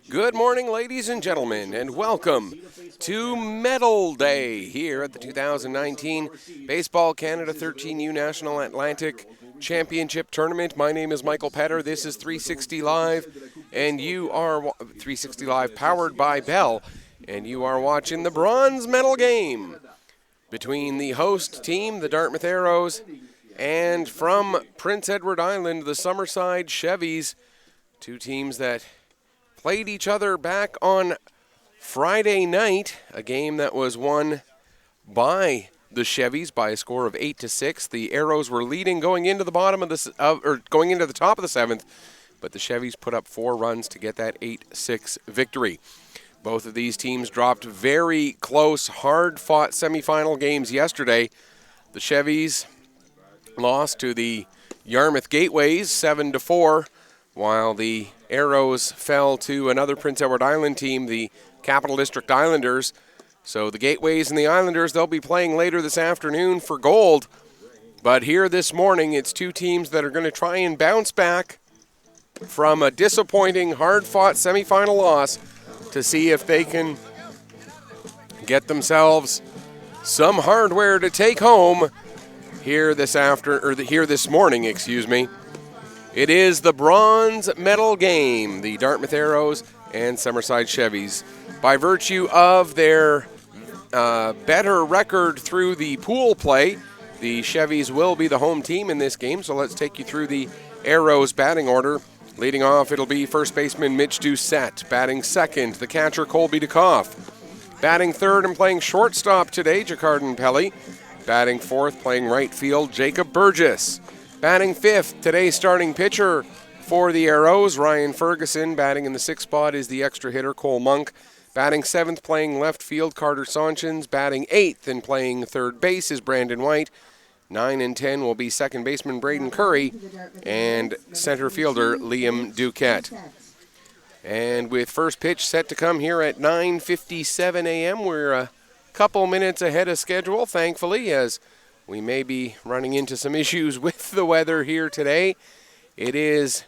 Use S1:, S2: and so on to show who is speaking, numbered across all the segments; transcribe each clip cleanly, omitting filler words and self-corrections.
S1: Good morning, ladies and gentlemen, and welcome to Medal Day here at the 2019 Baseball Canada 13U National Atlantic Championship Tournament. My name is Michael Petter. This is 360 Live, and you are 360 Live powered by Bell, and you are watching the bronze medal game between the host team, the Dartmouth Arrows, and from Prince Edward Island, the Summerside Chevys, two teams that played each other back on Friday night, a game that was won by the Chevys by a score of 8-6. The Arrows were leading going into the going into the top of the seventh, but the Chevys put up 4 runs to get that 8-6 victory. Both of these teams dropped very close, hard-fought semifinal games yesterday. The Chevys lost to the Yarmouth Gateways 7-4, while the Arrows fell to another Prince Edward Island team, the Capital District Islanders. So the Gateways and the Islanders, they'll be playing later this afternoon for gold. But here this morning, it's two teams that are going to try and bounce back from a disappointing, hard-fought semifinal loss to see if they can get themselves some hardware to take home here this morning. It is the bronze medal game, the Dartmouth Arrows and Summerside Chevys. By virtue of their better record through the pool play, the Chevys will be the home team in this game. So let's take you through the Arrows batting order. Leading off, it'll be first baseman Mitch Doucette. Batting second, the catcher Colby DeKoff. Batting third and playing shortstop today, Jacardan Pelly. Batting fourth, playing right field, Jacob Burgess. Batting fifth, today's starting pitcher for the Arrows, Ryan Ferguson. Batting in the sixth spot is the extra hitter, Cole Monk. Batting seventh, playing left field, Carter Saunchins. Batting eighth and playing third base is Brandon White. 9 and 10 will be second baseman Braden Curry and center fielder Liam Duquette. And with first pitch set to come here at 9:57 a.m., we're a couple minutes ahead of schedule, thankfully, as we may be running into some issues with the weather here today. It is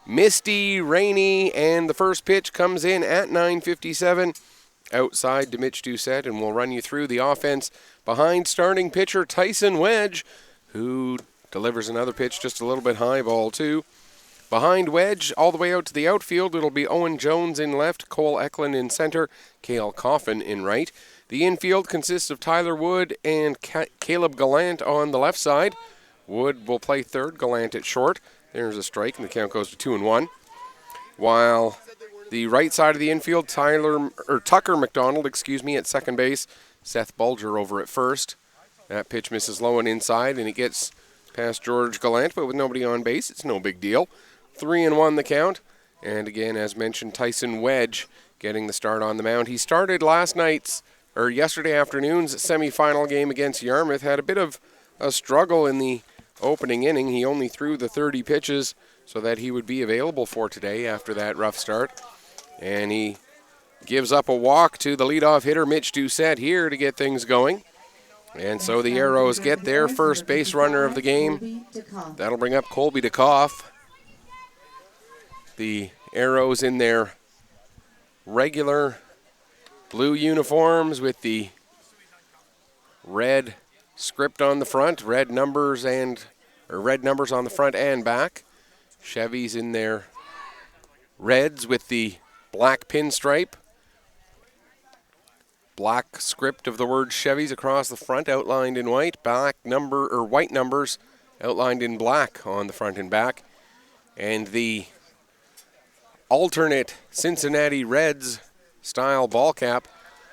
S1: misty, rainy, and the first pitch comes in at 9:57 outside to Mitch Doucette, and we'll run you through the offense behind starting pitcher Tyson Wedge, who delivers another pitch just a little bit high, ball 2. Behind Wedge, all the way out to the outfield, it'll be Owen Jones in left, Cole Eklund in center, Cale Coffin in right. The infield consists of Tyler Wood and Caleb Gallant on the left side. Wood will play third, Gallant at short. There's a strike, and the count goes to 2-1. While the right side of the infield, Tucker McDonald, at second base. Seth Bulger over at first. That pitch misses low and inside, and it gets past George Gallant, but with nobody on base, it's no big deal. 3-1 the count. And again, as mentioned, Tyson Wedge getting the start on the mound. He started yesterday afternoon's semifinal game against Yarmouth. Had a bit of a struggle in the opening inning. He only threw the 30 pitches so that he would be available for today after that rough start. And he gives up a walk to the leadoff hitter, Mitch Doucette, here to get things going. And so the Arrows get their first base runner of the game. That'll bring up Colby DeKoff. The Arrows in their regular blue uniforms with the red script on the front, red numbers on the front and back. Chevys in their reds with the black pinstripe. Black script of the word Chevys across the front, outlined in white. White numbers outlined in black on the front and back. And the alternate Cincinnati Reds style ball cap,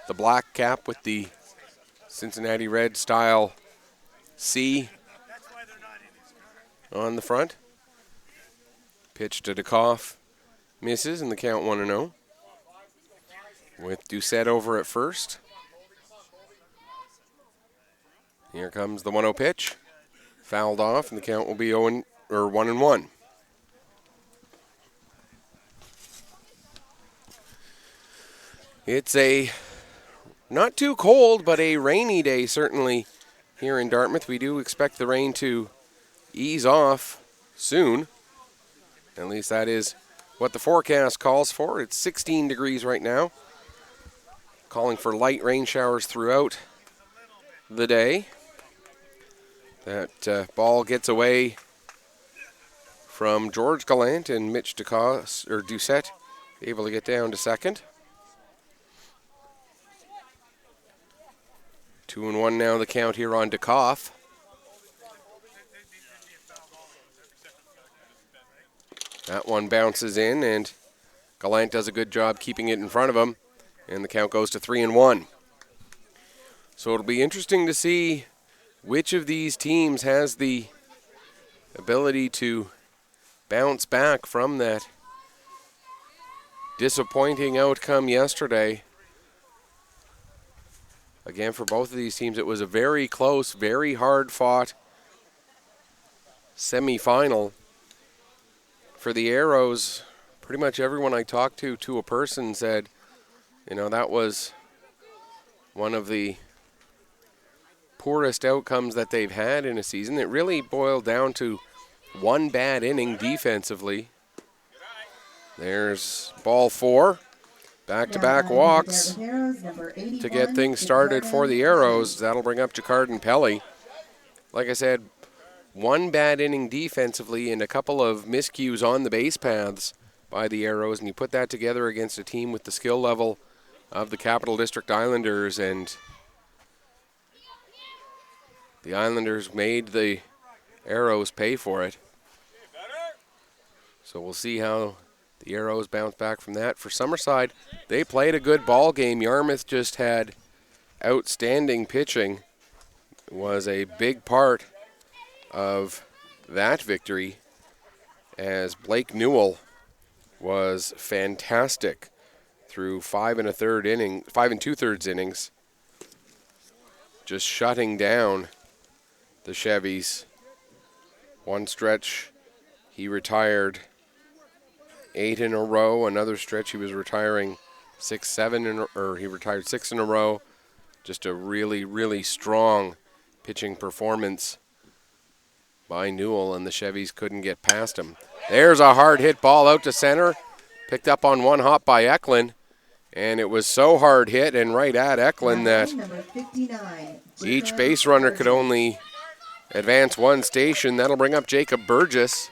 S1: the black cap with the Cincinnati Red style C on the front. Pitch to DeKoff, misses, and the count 1-0. With Doucette over at first. Here comes the 1-0 pitch. Fouled off, and the count will be 1-1. It's a not too cold, but a rainy day certainly here in Dartmouth. We do expect the rain to ease off soon. At least that is what the forecast calls for. It's 16 degrees right now, calling for light rain showers throughout the day. That ball gets away from George Gallant, and Mitch Doucette able to get down to second. 2-1 now the count here on DeKoff. That one bounces in, and Gallant does a good job keeping it in front of him, and the count goes to 3-1. So it'll be interesting to see which of these teams has the ability to bounce back from that disappointing outcome yesterday. Again, for both of these teams, it was a very close, very hard-fought semifinal. For the Arrows, pretty much everyone I talked to a person said, that was one of the poorest outcomes that they've had in a season. It really boiled down to one bad inning defensively. There's ball 4. Back-to-back walks to get things started for the Arrows. That'll bring up Jacquardin Pelly. Like I said, one bad inning defensively and a couple of miscues on the base paths by the Arrows, and you put that together against a team with the skill level of the Capital District Islanders, and the Islanders made the Arrows pay for it. So we'll see how the Arrows bounce back from that. For Summerside, they played a good ball game. Yarmouth just had outstanding pitching. It was a big part of that victory, as Blake Newell was fantastic through 5 2/3 innings, just shutting down the Chevys. One stretch, he retired 8 in a row. Another stretch, he was retiring 6 in a row. Just a really, really strong pitching performance by Newell, and the Chevys couldn't get past him. There's a hard hit ball out to center, picked up on one hop by Eklund, and it was so hard hit and right at Eklund that each base runner could only advance one station. That'll bring up Jacob Burgess.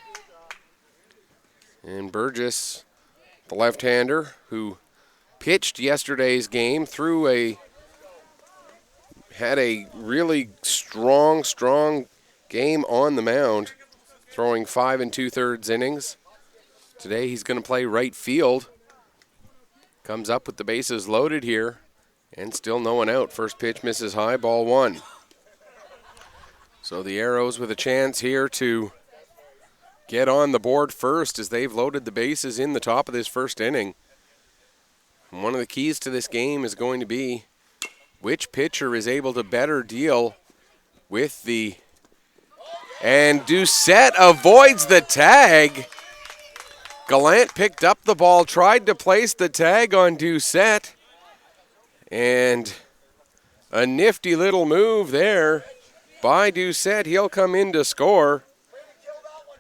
S1: And Burgess, the left-hander, who pitched yesterday's game, had a really strong game on the mound, throwing 5 2/3 innings. Today he's going to play right field. Comes up with the bases loaded here, and still no one out. First pitch misses high, ball 1. So the Arrows with a chance here to get on the board first, as they've loaded the bases in the top of this first inning. And one of the keys to this game is going to be which pitcher is able to better deal with the... And Doucette avoids the tag. Gallant picked up the ball, tried to place the tag on Doucette. And a nifty little move there by Doucette. He'll come in to score.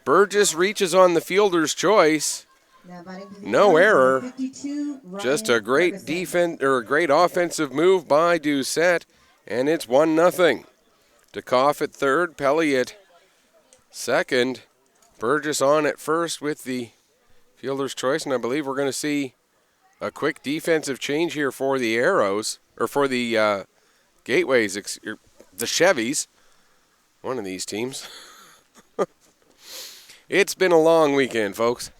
S1: Burgess reaches on the fielder's choice. No error. Just a great great offensive move by Doucette, and it's 1-0. DeKoff at third, Pelly at second. Burgess on at first with the fielder's choice, and I believe we're going to see a quick defensive change here for the Arrows, or for the Gateways, the Chevys, one of these teams. It's been a long weekend, folks.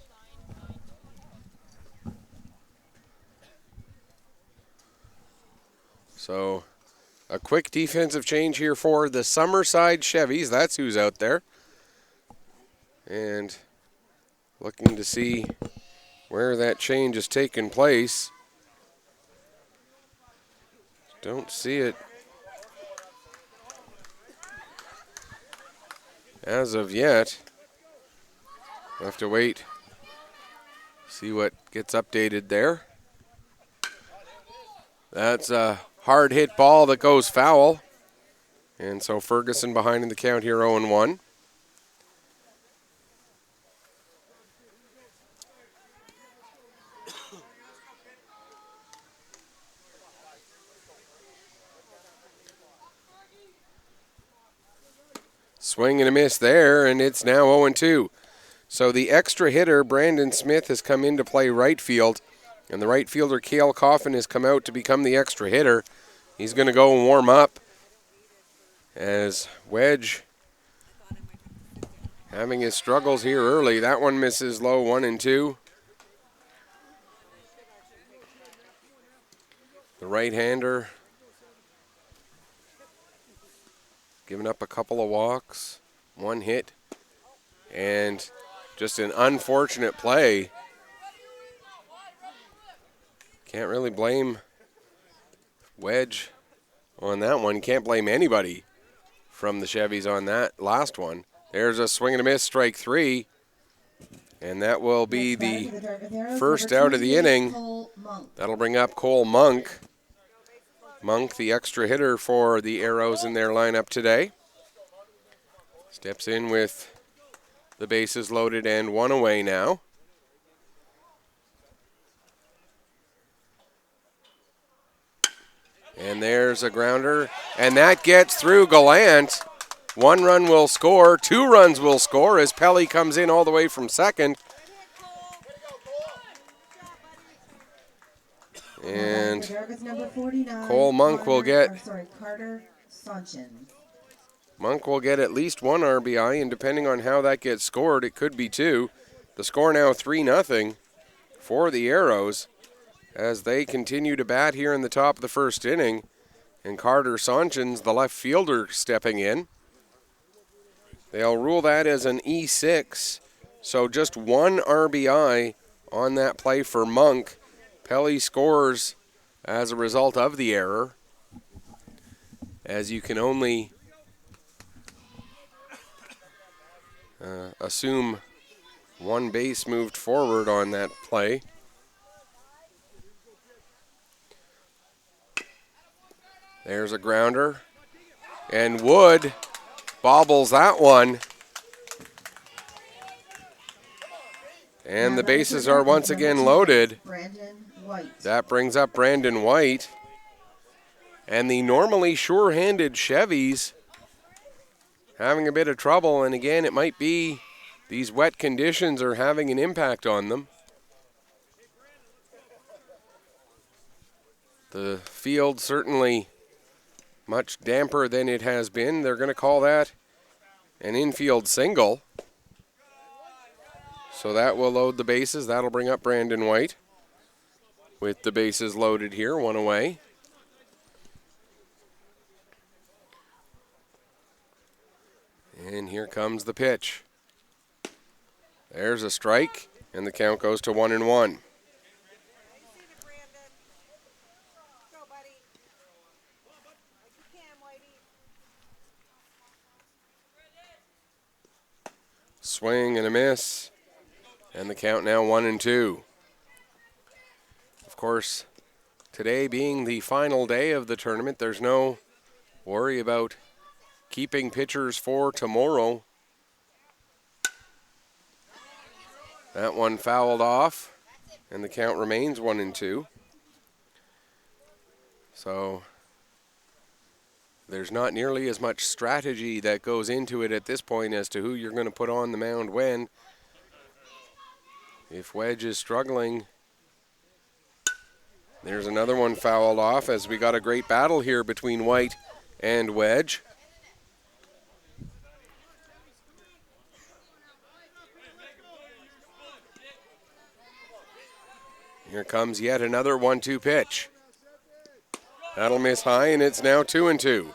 S1: So a quick defensive change here for the Summerside Chevys. That's who's out there. And looking to see where that change has taken place. Don't see it as of yet. We'll have to wait, see what gets updated there. That's a hard hit ball that goes foul. And so Ferguson behind in the count here, 0-1. Swing and a miss there, and it's now 0-2. So the extra hitter, Brandon Smith, has come in to play right field, and the right fielder, Cale Coffin, has come out to become the extra hitter. He's going to go and warm up as Wedge having his struggles here early. That one misses low, 1-2. The right-hander giving up a couple of walks, one hit, and just an unfortunate play. Can't really blame Wedge on that one. Can't blame anybody from the Chevys on that last one. There's a swing and a miss, strike 3. And that will be the first out of the inning. That'll bring up Cole Monk. Monk, the extra hitter for the Arrows in their lineup today. Steps in with the bases loaded and one away now. And there's a grounder, and that gets through Gallant. 1 run will score, 2 runs will score as Pelly comes in all the way from second. And Cole Monk will get at least 1 RBI, and depending on how that gets scored, it could be 2. The score now 3-0 for the Arrows as they continue to bat here in the top of the first inning. And Carter Sonchins, the left fielder, stepping in. They'll rule that as an E6, so just 1 RBI on that play for Monk. Pelly scores as a result of the error, as you can only assume 1 base moved forward on that play. There's a grounder, and Wood bobbles that one. And the bases are once again loaded. That brings up Brandon White. And the normally sure-handed Chevys having a bit of trouble. And again, it might be these wet conditions are having an impact on them. The field certainly much damper than it has been. They're going to call that an infield single. So that will load the bases. That'll bring up Brandon White with the bases loaded here, 1 away. And here comes the pitch. There's a strike, and the count goes to 1-1. Swing and a miss, and the count now 1-2. Of course, today being the final day of the tournament, there's no worry about keeping pitchers for tomorrow. That one fouled off, and the count remains 1-2. So there's not nearly as much strategy that goes into it at this point as to who you're going to put on the mound when. If Wedge is struggling, there's another one fouled off as we got a great battle here between White and Wedge. Here comes yet another 1-2 pitch. That'll miss high, and it's now 2-2.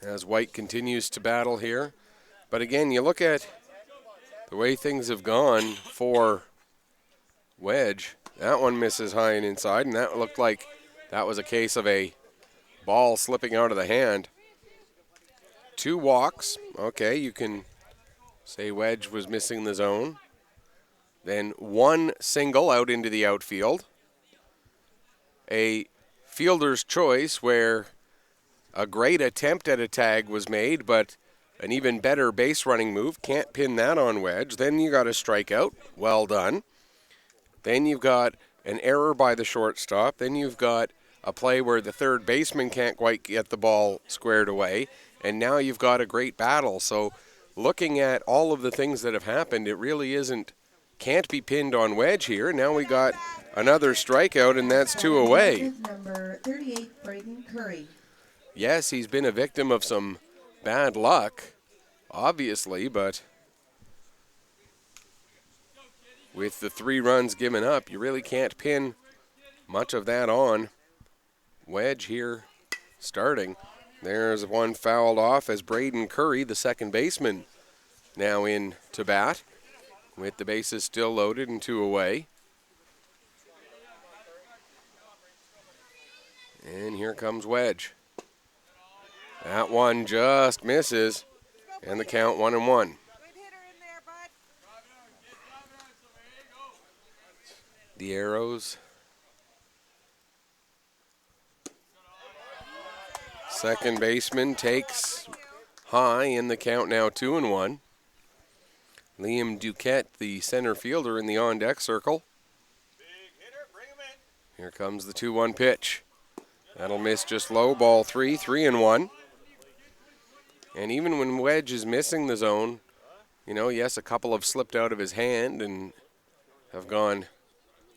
S1: As White continues to battle here. But again, you look at the way things have gone for Wedge. That one misses high and inside, and that looked like that was a case of a ball slipping out of the hand. 2 walks. Okay, you can say Wedge was missing the zone. Then 1 single out into the outfield. A fielder's choice where a great attempt at a tag was made, but an even better base running move. Can't pin that on Wedge. Then you got a strikeout. Well done. Then you've got an error by the shortstop. Then you've got a play where the third baseman can't quite get the ball squared away, and now you've got a great battle. So looking at all of the things that have happened, it really can't be pinned on Wedge here. Now we got another strikeout, and that's 2 away.
S2: Number 38, Braden Curry.
S1: Yes, he's been a victim of some bad luck, obviously, but with the 3 runs given up, you really can't pin much of that on Wedge here starting. There's one fouled off as Braden Curry, the second baseman, now in to bat with the bases still loaded and 2 away. And here comes Wedge. That one just misses, and the count 1-1. The Arrows. Second baseman takes high in the count now 2-1. Liam Duquette, the center fielder, in the on-deck circle. Here comes the 2-1 pitch. That'll miss just low, ball 3, 3-1. And even when Wedge is missing the zone, yes, a couple have slipped out of his hand and have gone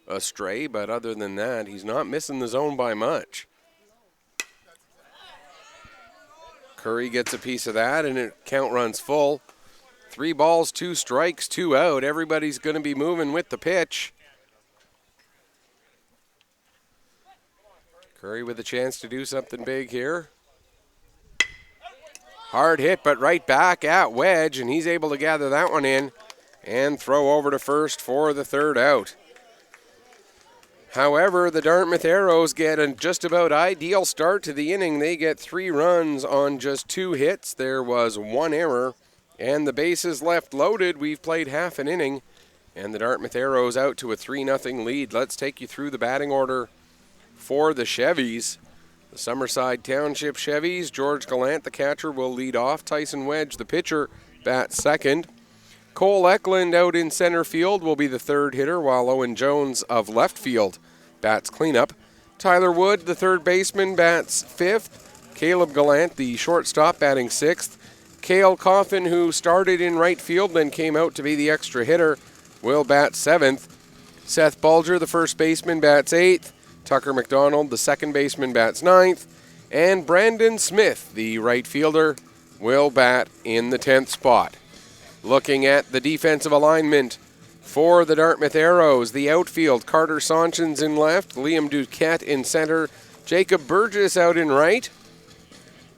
S1: astray, but other than that, he's not missing the zone by much. Curry gets a piece of that, and it count runs full. 3 balls, 2 strikes, 2 out. Everybody's going to be moving with the pitch. Curry with a chance to do something big here. Hard hit, but right back at Wedge, and he's able to gather that one in and throw over to first for the 3rd out. However, the Dartmouth Arrows get a just about ideal start to the inning. They get 3 runs on just 2 hits. There was 1 error, and the bases left loaded. We've played half an inning, and the Dartmouth Arrows out to a 3-0 lead. Let's take you through the batting order for the Chevys. The Summerside Township Chevys, George Gallant, the catcher, will lead off. Tyson Wedge, the pitcher, bats second. Cole Eklund out in center field will be the 3rd hitter, while Owen Jones of left field bats cleanup. Tyler Wood, the 3rd baseman, bats 5th. Caleb Gallant, the shortstop, batting 6th. Cale Coffin, who started in right field, then came out to be the extra hitter, will bat 7th. Seth Bulger, the 1st baseman, bats 8th. Tucker McDonald, the 2nd baseman, bats 9th. And Brandon Smith, the right fielder, will bat in the 10th spot. Looking at the defensive alignment for the Dartmouth Arrows, the outfield, Carter Sonchins in left, Liam Duquette in center, Jacob Burgess out in right.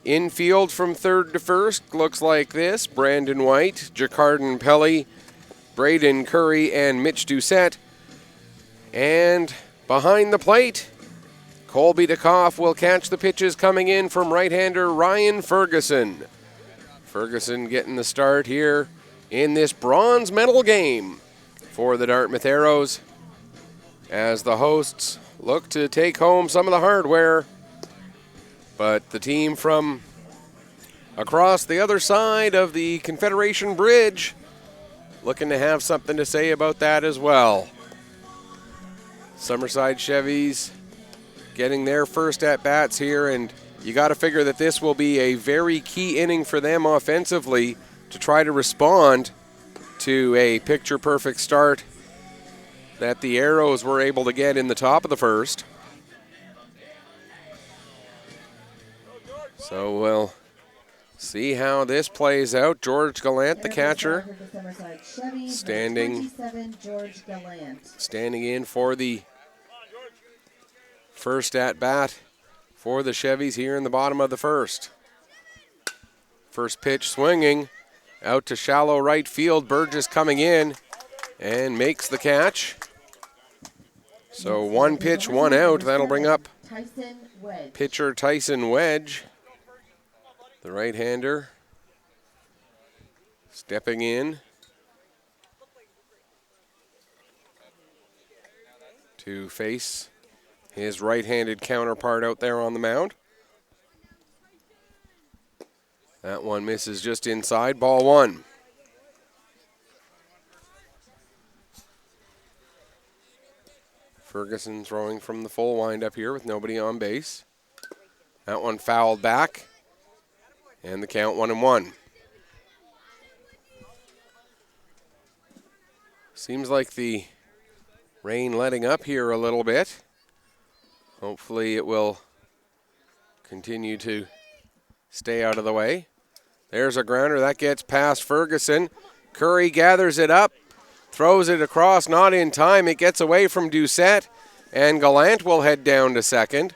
S1: Infield from 3rd to 1st looks like this: Brandon White, Jacarden Pelly, Braden Curry, and Mitch Doucette. And behind the plate, Colby DeKoff will catch the pitches coming in from right-hander Ryan Ferguson. Ferguson getting the start here in this bronze medal game for the Dartmouth Arrows as the hosts look to take home some of the hardware. But the team from across the other side of the Confederation Bridge looking to have something to say about that as well. Summerside Chevys getting their first at-bats here, and you got to figure that this will be a very key inning for them offensively to try to respond to a picture-perfect start that the Arrows were able to get in the top of the 1st. So we'll see how this plays out. George Gallant, the catcher, standing in for the first at-bat for the Chevys here in the bottom of the 1st. First pitch swinging out to shallow right field. Burgess coming in and makes the catch. So 1 pitch, 1 out. That'll bring up pitcher Tyson Wedge, the right-hander, stepping in to face his right-handed counterpart out there on the mound. That one misses just inside, ball 1. Ferguson throwing from the full windup here with nobody on base. That one fouled back. And the count 1-1. Seems like the rain letting up here a little bit. Hopefully it will continue to stay out of the way. There's a grounder that gets past Ferguson. Curry gathers it up, throws it across, not in time. It gets away from Doucette, and Gallant will head down to second.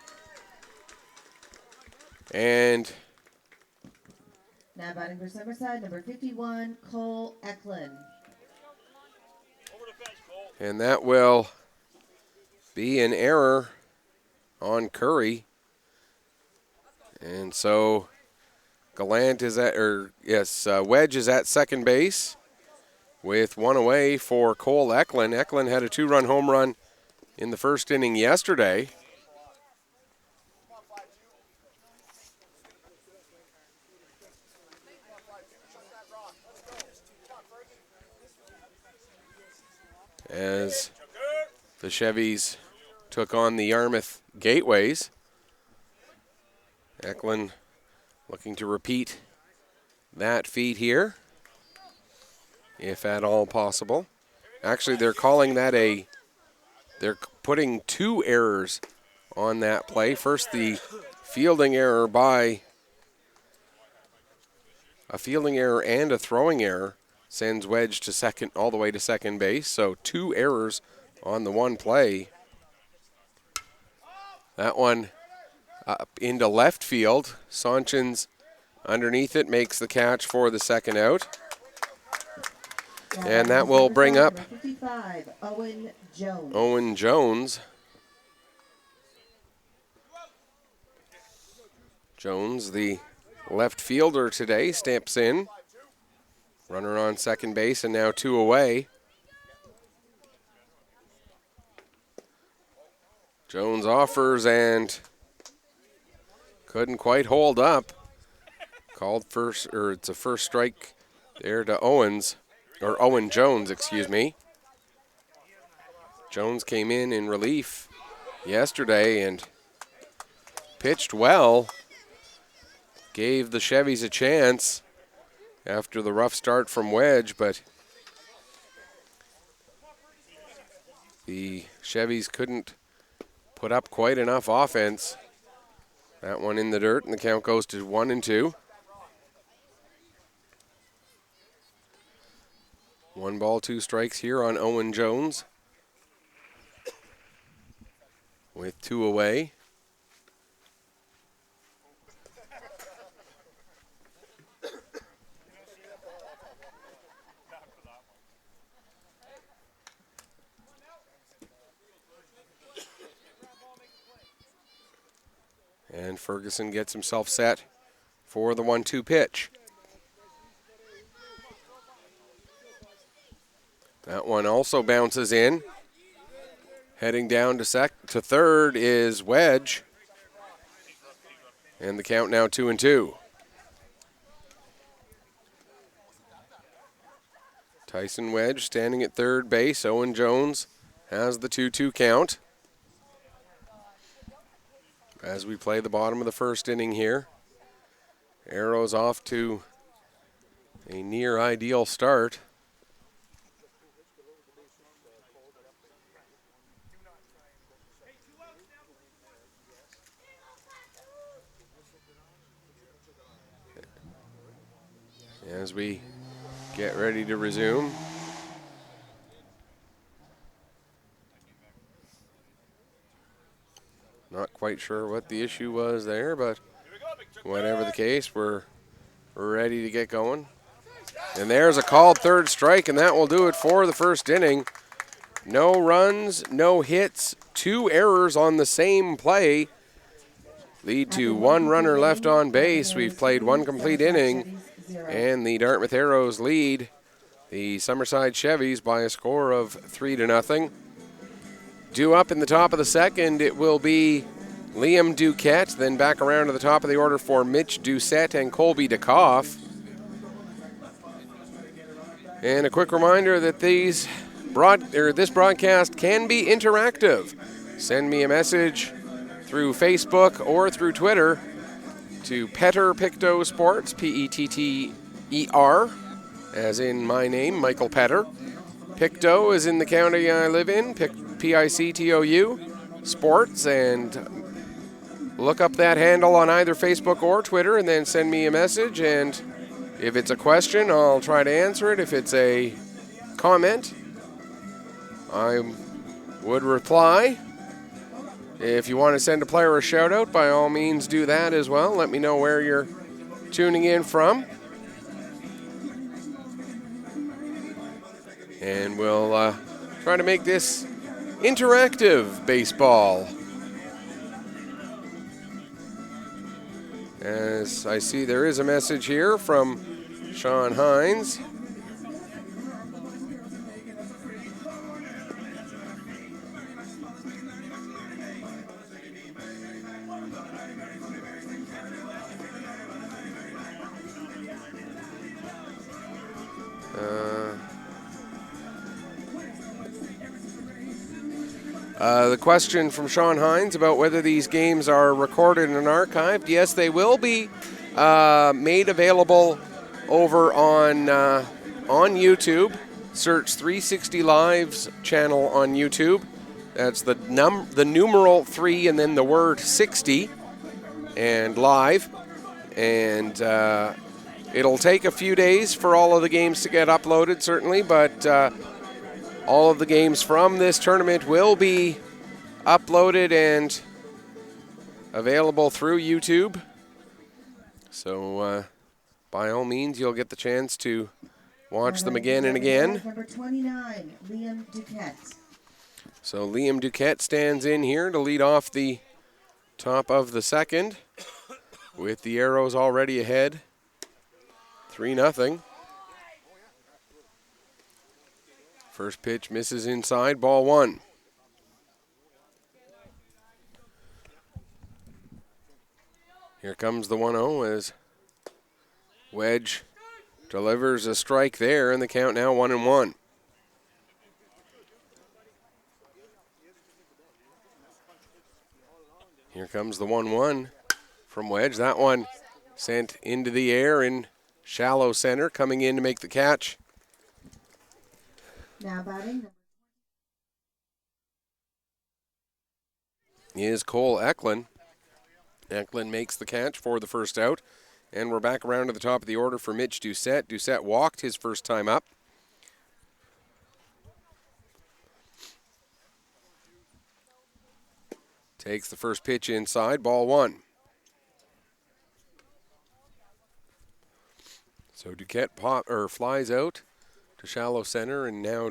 S1: And
S2: now batting for Summerside, number 51, Cole Eklund.
S1: And that will be an error on Curry. And so Gallant is Wedge is at second base with one away for Cole Eklund. Eklund had a 2-run home run in the first inning yesterday. As the Chevys took on the Yarmouth Gateways. Eklund looking to repeat that feat here, if at all possible. Actually, they're calling that they're putting 2 errors on that play. First, the fielding error by a fielding error and a throwing error sends Wedge to second, all the way to second base. So 2 errors on the one play. That one up into left field. Sanchez underneath it makes the catch for the second out. And that will bring up
S2: 55, Owen Jones.
S1: Owen Jones. Jones, the left fielder today, steps in. Runner on second base and now 2 away. Jones offers and couldn't quite hold up. Called first, or it's a first strike there to Owen Jones, excuse me. Jones came in relief yesterday and pitched well. Gave the Chevys a chance after the rough start from Wedge, but the Chevys couldn't put up quite enough offense. That one in the dirt, and the count goes to 1-2. 1 ball, 2 strikes here on Owen Jones with 2 away. And Ferguson gets himself set for the 1-2 pitch. That one also bounces in. Heading down to third is Wedge. And the count now 2-2. Tyson Wedge standing at third base. Owen Jones has the 2-2 count. As we play the bottom of the first inning here. Arrows off to a near ideal start. As we get ready to resume. Not quite sure what the issue was there, but whatever the case, we're ready to get going. And there's a called third strike, and that will do it for the first inning. No runs, no hits, 2 errors on the same play lead to 1 runner left on base. We've played 1 complete inning, and the Dartmouth Arrows lead the Summerside Chevys by a score of 3-0. Due up in the top of the second, it will be Liam Duquette, then back around to the top of the order for Mitch Doucette and Colby DeKoff. And a quick reminder that these this broadcast can be interactive. Send me a message through Facebook or through Twitter to Petter Picto Sports, P-E-T-T-E-R, as in my name, Michael Petter. Pictou is in the county I live in, P-I-C-T-O-U, Sports, and look up that handle on either Facebook or Twitter and then send me a message. And if it's a question, I'll try to answer it. If it's a comment, I would reply. If you want to send a player a shout out, by all means do that as well. Let me know where you're tuning in from. And we'll try to make this interactive baseball. As I see, there is a message here from Sean Hines. The question from Sean Hines about whether these games are recorded and archived. Yes, they will be made available over on YouTube. Search 360 Live's channel on YouTube. That's the numeral 3 and then the word 60 and live. And it'll take a few days for all of the games to get uploaded, certainly, but all of the games from this tournament will be uploaded and available through YouTube. So by all means, you'll get the chance to watch them again and again.
S2: Number 29, Liam Duquette.
S1: So Liam Duquette stands in here to lead off the top of the second with the Arrows already ahead, 3-0. First pitch misses inside, ball one. Here comes the 1-0 as Wedge delivers a strike there, and the count now 1-1. Here comes the 1-1 from Wedge. That one sent into the air in shallow center, coming in to make the catch.
S2: Now batting
S1: is Cole Eklund. Eklund makes the catch for the first out. And we're back around to the top of the order for Mitch Doucette. Doucette walked his first time up. Takes the first pitch inside, ball one. So Duquette flies out to shallow center, and now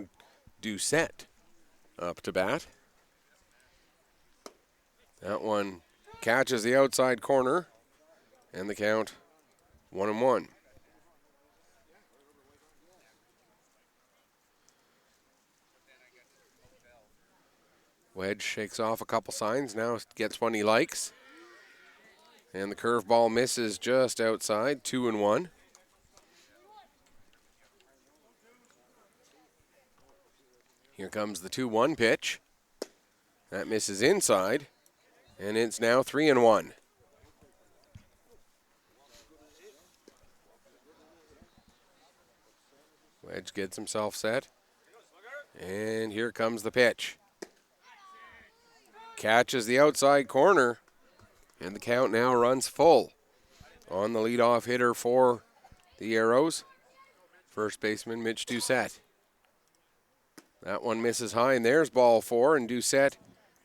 S1: Doucette up to bat. That one catches the outside corner, and the count 1-1. Wedge shakes off a couple signs, now gets one he likes. And the curveball misses just outside, 2-1. Here comes the 2-1 pitch. That misses inside, and it's now 3-1. Wedge gets himself set, and here comes the pitch. Catches the outside corner, and the count now runs full on the leadoff hitter for the Arrows, first baseman Mitch Doucette. That one misses high, and there's ball four, and Doucette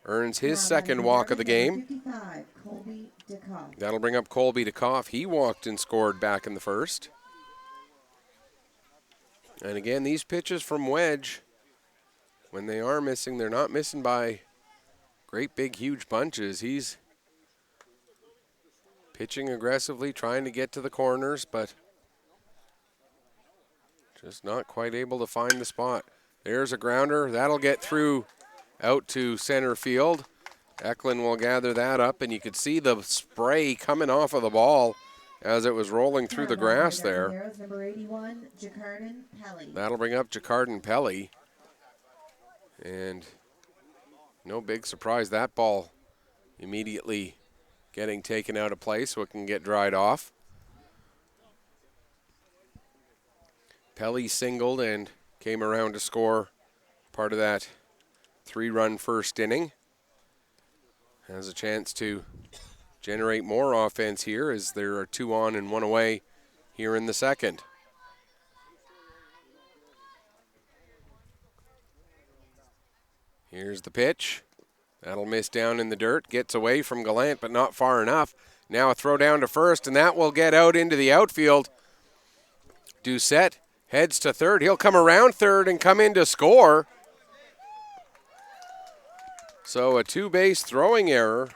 S1: earns his second walk of the game. That'll bring up Colby DeKoff. He walked and scored back in the first. And again, these pitches from Wedge, when they are missing, they're not missing by great big huge bunches. He's pitching aggressively, trying to get to the corners, but just not quite able to find the spot. There's a grounder. That'll get through out to center field. Eklund will gather that up, and you could see the spray coming off of the ball as it was rolling through the grass there.
S2: Number 81, Jacardin Pelly.
S1: That'll bring up Jacardin Pelly. And no big surprise, that ball immediately getting taken out of play so it can get dried off. Pelly singled and came around to score part of that 3-run first inning. Has a chance to generate more offense here as there are 2 on and 1 away here in the second. Here's the pitch. That'll miss down in the dirt. Gets away from Gallant, but not far enough. Now a throw down to first, and that will get out into the outfield. Doucette heads to third. He'll come around third and come in to score. So a 2-base throwing error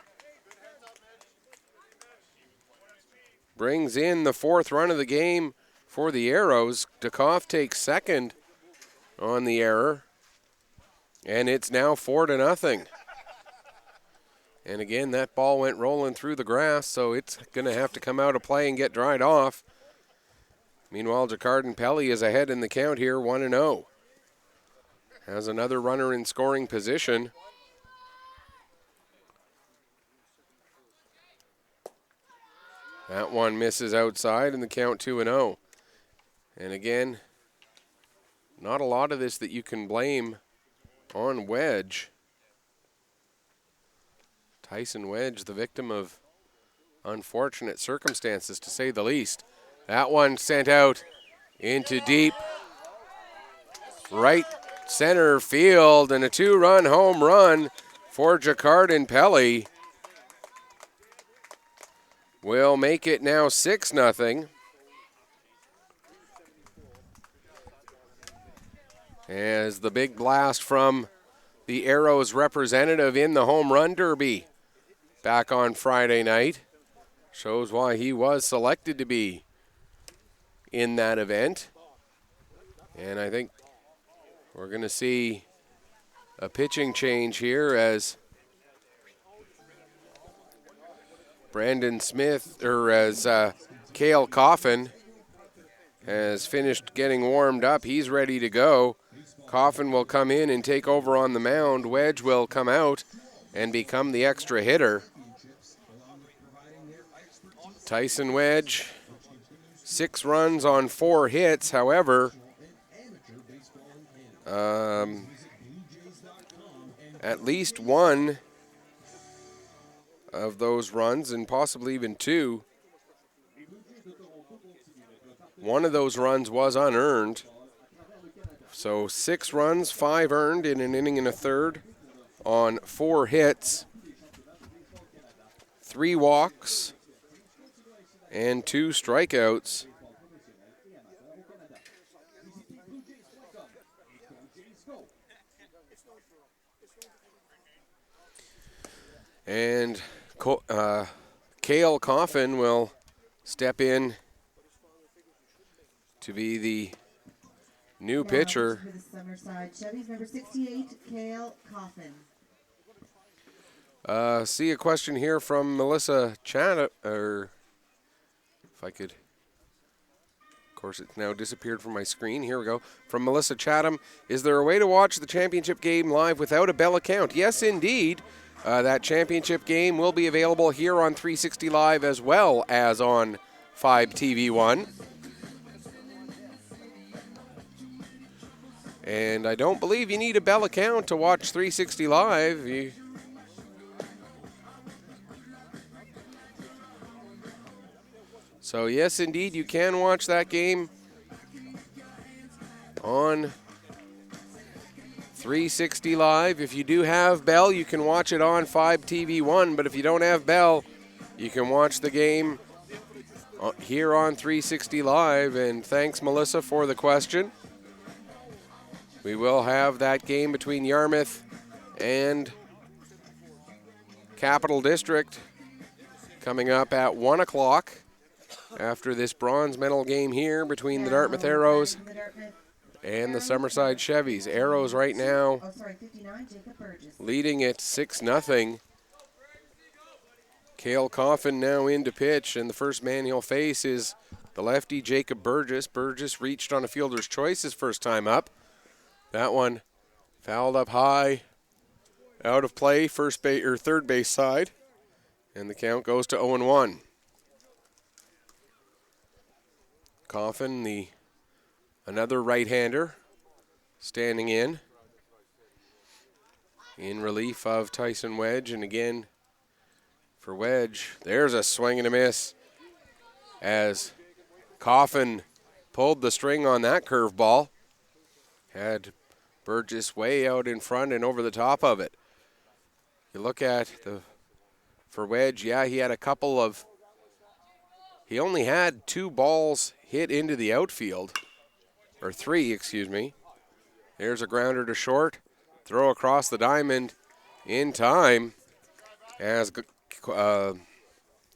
S1: brings in the 4th run of the game for the Arrows. Dukoff takes second on the error, and it's now 4-0. And again, that ball went rolling through the grass, so it's going to have to come out of play and get dried off. Meanwhile, Jacquardin Pelly is ahead in the count here, 1-0. Has another runner in scoring position. That one misses outside, and the count 2-0. And again, not a lot of this that you can blame on Wedge. Tyson Wedge, the victim of unfortunate circumstances, to say the least. That one sent out into deep right center field, and a 2-run home run for Jacquardin Pelly will make it now 6-0. As the big blast from the Arrows representative in the home run derby back on Friday night shows why he was selected to be in that event. And I think we're going to see a pitching change here as Brandon Smith, or as Cale Coffin has finished getting warmed up. He's ready to go. Coffin will come in and take over on the mound. Wedge will come out and become the extra hitter. Tyson Wedge, 6 runs on 4 hits. However, at least one of those runs, and possibly even 2, one of those runs was unearned. So 6 runs, 5 earned in an inning and a third on 4 hits, 3 walks, and 2 strikeouts. And Cale Coffin will step in to be the new pitcher.
S2: For the Summerside Chevys, number 68, Cale Coffin.
S1: See a question here from Melissa Chatham, or if I could, of course it's now disappeared from my screen. Here we go. From Melissa Chatham, is there a way to watch the championship game live without a Bell account? Yes, indeed. That championship game will be available here on 360 Live as well as on 5TV1. And I don't believe you need a Bell account to watch 360 Live. So yes, indeed, you can watch that game on 360 Live. If you do have Bell, you can watch it on 5TV1. But if you don't have Bell, you can watch the game here on 360 Live. And thanks, Melissa, for the question. We will have that game between Yarmouth and Capital District coming up at 1 o'clock after this bronze medal game here between the Dartmouth Arrows and the Summerside Chevys. Arrows right now leading at 6-0. Cale Coffin now in to pitch, and the first man he'll face is the lefty Jacob Burgess. Burgess reached on a fielder's choice his first time up. That one Fouled up high, out of play, first base or third base side, and the count goes to 0-1. Coffin, another right-hander, standing in relief of Tyson Wedge, and again for Wedge, there's a swing and a miss as Coffin pulled the string on that curveball. Had Burgess way out in front and over the top of it. You look at for Wedge, yeah, he only had 2 balls hit into the outfield, or 3, excuse me. There's a grounder to short, throw across the diamond in time as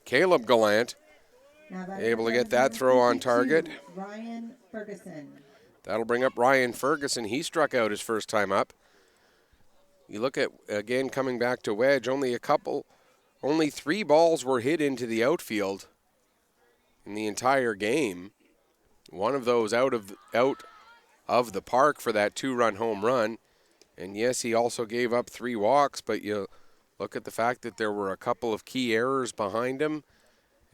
S1: Caleb Gallant able to get that throw on target.
S2: Ryan Ferguson.
S1: That'll bring up Ryan Ferguson. He struck out his first time up. You look at, again, coming back to Wedge, only 3 balls were hit into the outfield in the entire game. One of those out of the park for that 2-run home run. And yes, he also gave up 3 walks, but you look at the fact that there were a couple of key errors behind him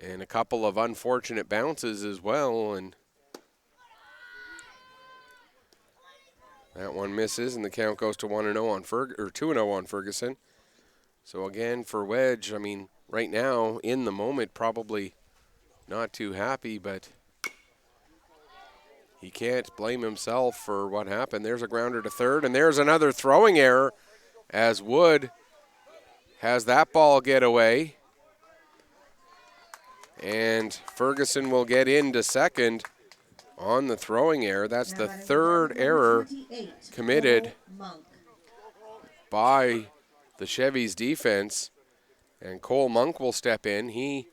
S1: and a couple of unfortunate bounces as well, and that one misses, and the count goes to 1-0 on 2-0 on Ferguson. So again, for Wedge, I mean, right now in the moment, probably not too happy, but he can't blame himself for what happened. There's a grounder to third, and there's another throwing error as Wood has that ball get away. And Ferguson will get into second on the throwing error. That's the 3rd error committed by the Chevys defense. And Cole Monk will step in. He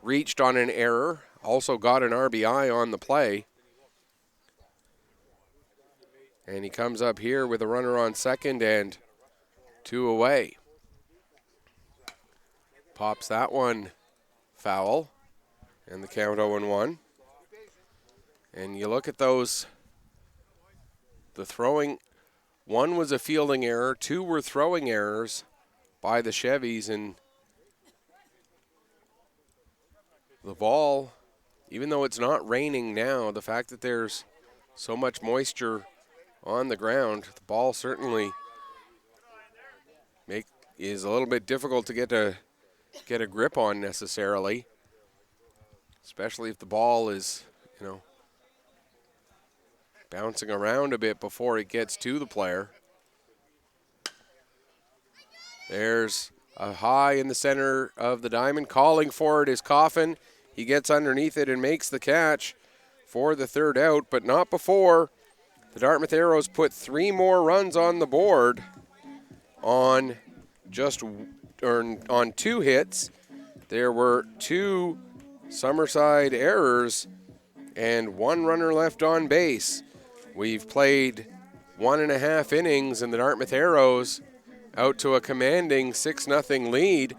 S1: reached on an error, also got an RBI on the play. And he comes up here with a runner on second and 2 away. Pops that one foul, and the count 0-1. And you look at those, the throwing, 1 was a fielding error, 2 were throwing errors by the Chevys, and the ball, even though it's not raining now, the fact that there's so much moisture on the ground, the ball certainly is a little bit difficult to get a grip on necessarily, especially if the ball is, bouncing around a bit before it gets to the player. There's a high in the center of the diamond. Calling for it is Coffin. He gets underneath it and makes the catch for the 3rd out, but not before the Dartmouth Arrows put 3 more runs on the board on 2 hits. There were 2 Summerside errors and 1 runner left on base. We've played 1.5 innings, and the Dartmouth Arrows out to a commanding 6-0 lead.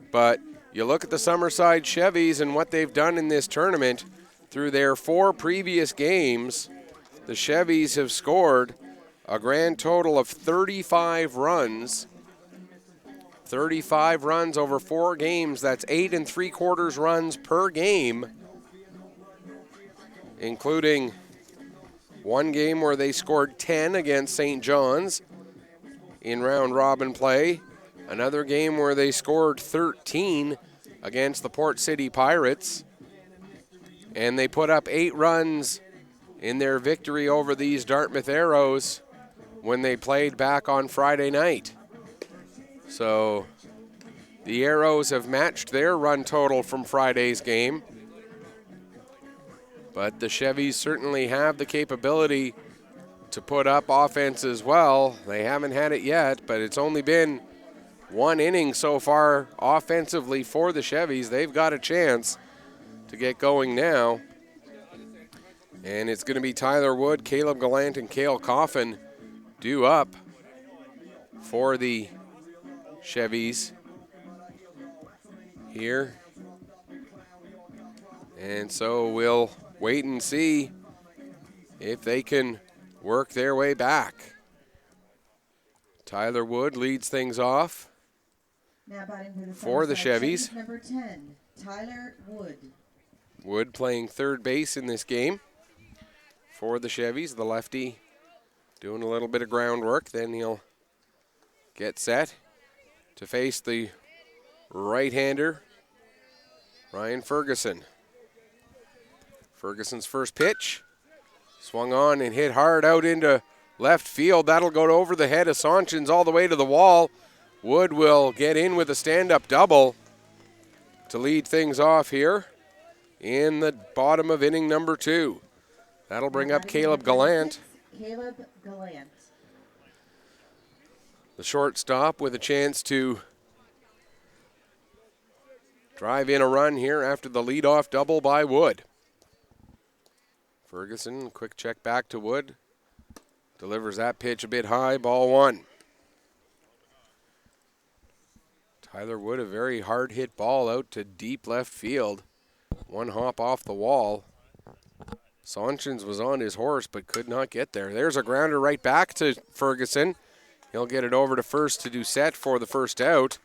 S1: But you look at the Summerside Chevys and what they've done in this tournament. Through their 4 previous games, the Chevys have scored a grand total of 35 runs. 35 runs over 4 games. That's 8 3/4 runs per game, including 1 game where they scored 10 against St. John's in round robin play. Another game where they scored 13 against the Port City Pirates. And they put up 8 runs in their victory over these Dartmouth Arrows when they played back on Friday night. So the Arrows have matched their run total from Friday's game. But the Chevys certainly have the capability to put up offense as well. They haven't had it yet, but it's only been 1 inning so far offensively for the Chevys. They've got a chance to get going now. And it's going to be Tyler Wood, Caleb Gallant, and Cale Coffin due up for the Chevys here. And so we'll wait and see if they can work their way back. Tyler Wood leads things off
S2: Now batting
S1: for the Chevys.
S2: Number 10, Tyler Wood.
S1: Wood playing third base in this game for the Chevys. The lefty doing a little bit of groundwork. Then he'll get set to face the right-hander, Ryan Ferguson. Ferguson's first pitch. Swung on and hit hard out into left field. That'll go over the head of Saunchins all the way to the wall. Wood will get in with a stand-up double to lead things off here in the bottom of inning number 2. That'll bring up Caleb Gallant.
S2: Caleb Gallant.
S1: The shortstop with a chance to drive in a run here after the leadoff double by Wood. Ferguson, quick check back to Wood. Delivers that pitch a bit high, ball 1. Tyler Wood, a very hard hit ball out to deep left field. One hop off the wall. Saunchins was on his horse but could not get there. There's a grounder right back to Ferguson. He'll get it over to first to Doucette for the first out.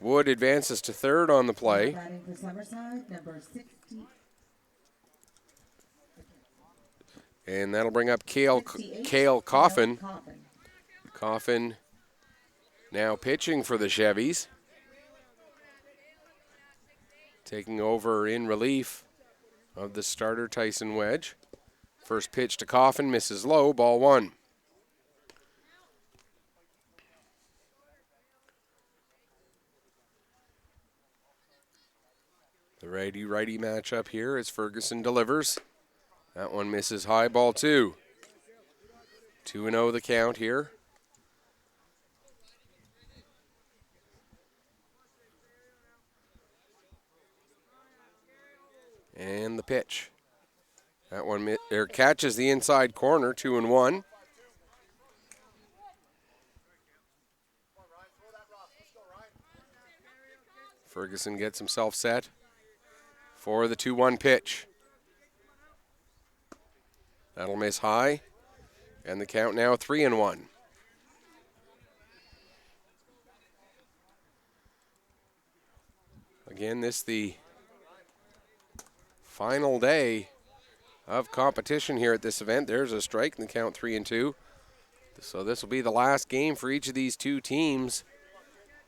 S1: Wood advances to third on the play.
S2: Batting for Summerside, number 60.
S1: And that'll bring up Cale Coffin. Coffin now pitching for the Chevys. Taking over in relief of the starter Tyson Wedge. First pitch to Coffin, misses low, ball 1. The righty-righty matchup here as Ferguson delivers. That one misses high, ball 2. 2-0 the count here. And the pitch. That one catches the inside corner, 2-1. Ferguson gets himself set for the 2-1 pitch. That'll miss high, and the count now 3-1. Again, this the final day of competition here at this event. There's a strike, and the count 3-2. So this will be the last game for each of these two teams.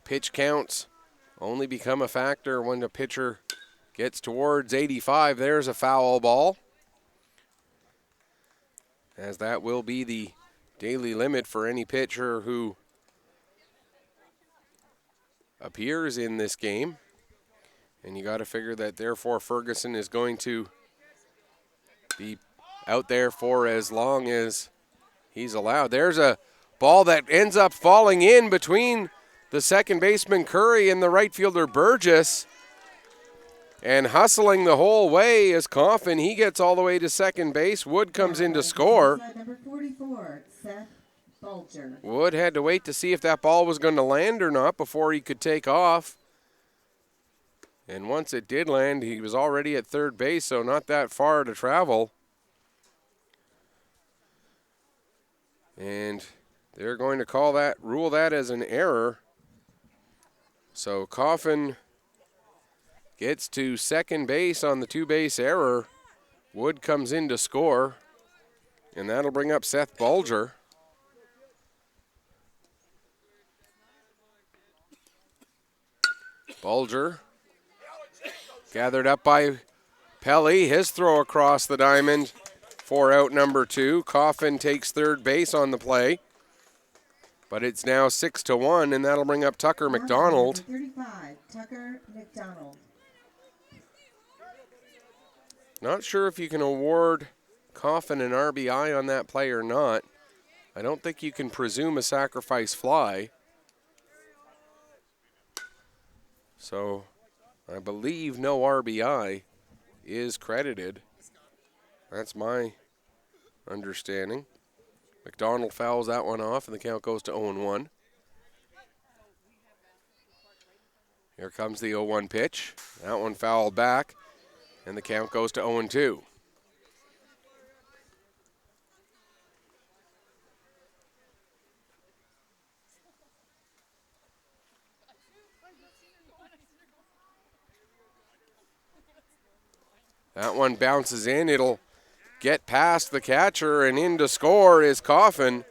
S1: Pitch counts only become a factor when the pitcher gets towards 85. There's a foul ball, as that will be the daily limit for any pitcher who appears in this game. And you got to figure that, therefore, Ferguson is going to be out there for as long as he's allowed. There's a ball that ends up falling in between the second baseman Curry and the right fielder Burgess. And hustling the whole way is Coffin. He gets all the way to second base. Wood comes in to score.
S2: Number 44, Seth Bulger.
S1: Wood had to wait to see if that ball was going to land or not before he could take off. And once it did land, he was already at third base, so not that far to travel. And they're going to rule that as an error. So Coffin gets to second base on the two-base error. Wood comes in to score, and that'll bring up Seth Bulger. Bulger gathered up by Pelly. His throw across the diamond for out number 2. Coffin takes third base on the play, but it's now 6-1, and that'll bring up Tucker McDonald.
S2: 35, Tucker McDonald.
S1: Not sure if you can award Coffin an RBI on that play or not. I don't think you can presume a sacrifice fly. So I believe no RBI is credited. That's my understanding. McDonald fouls that one off, and the count goes to 0-1. Here comes the 0-1 pitch. That one fouled back, and the count goes to 0-2. That one bounces in. It'll get past the catcher, and in to score is Coffin.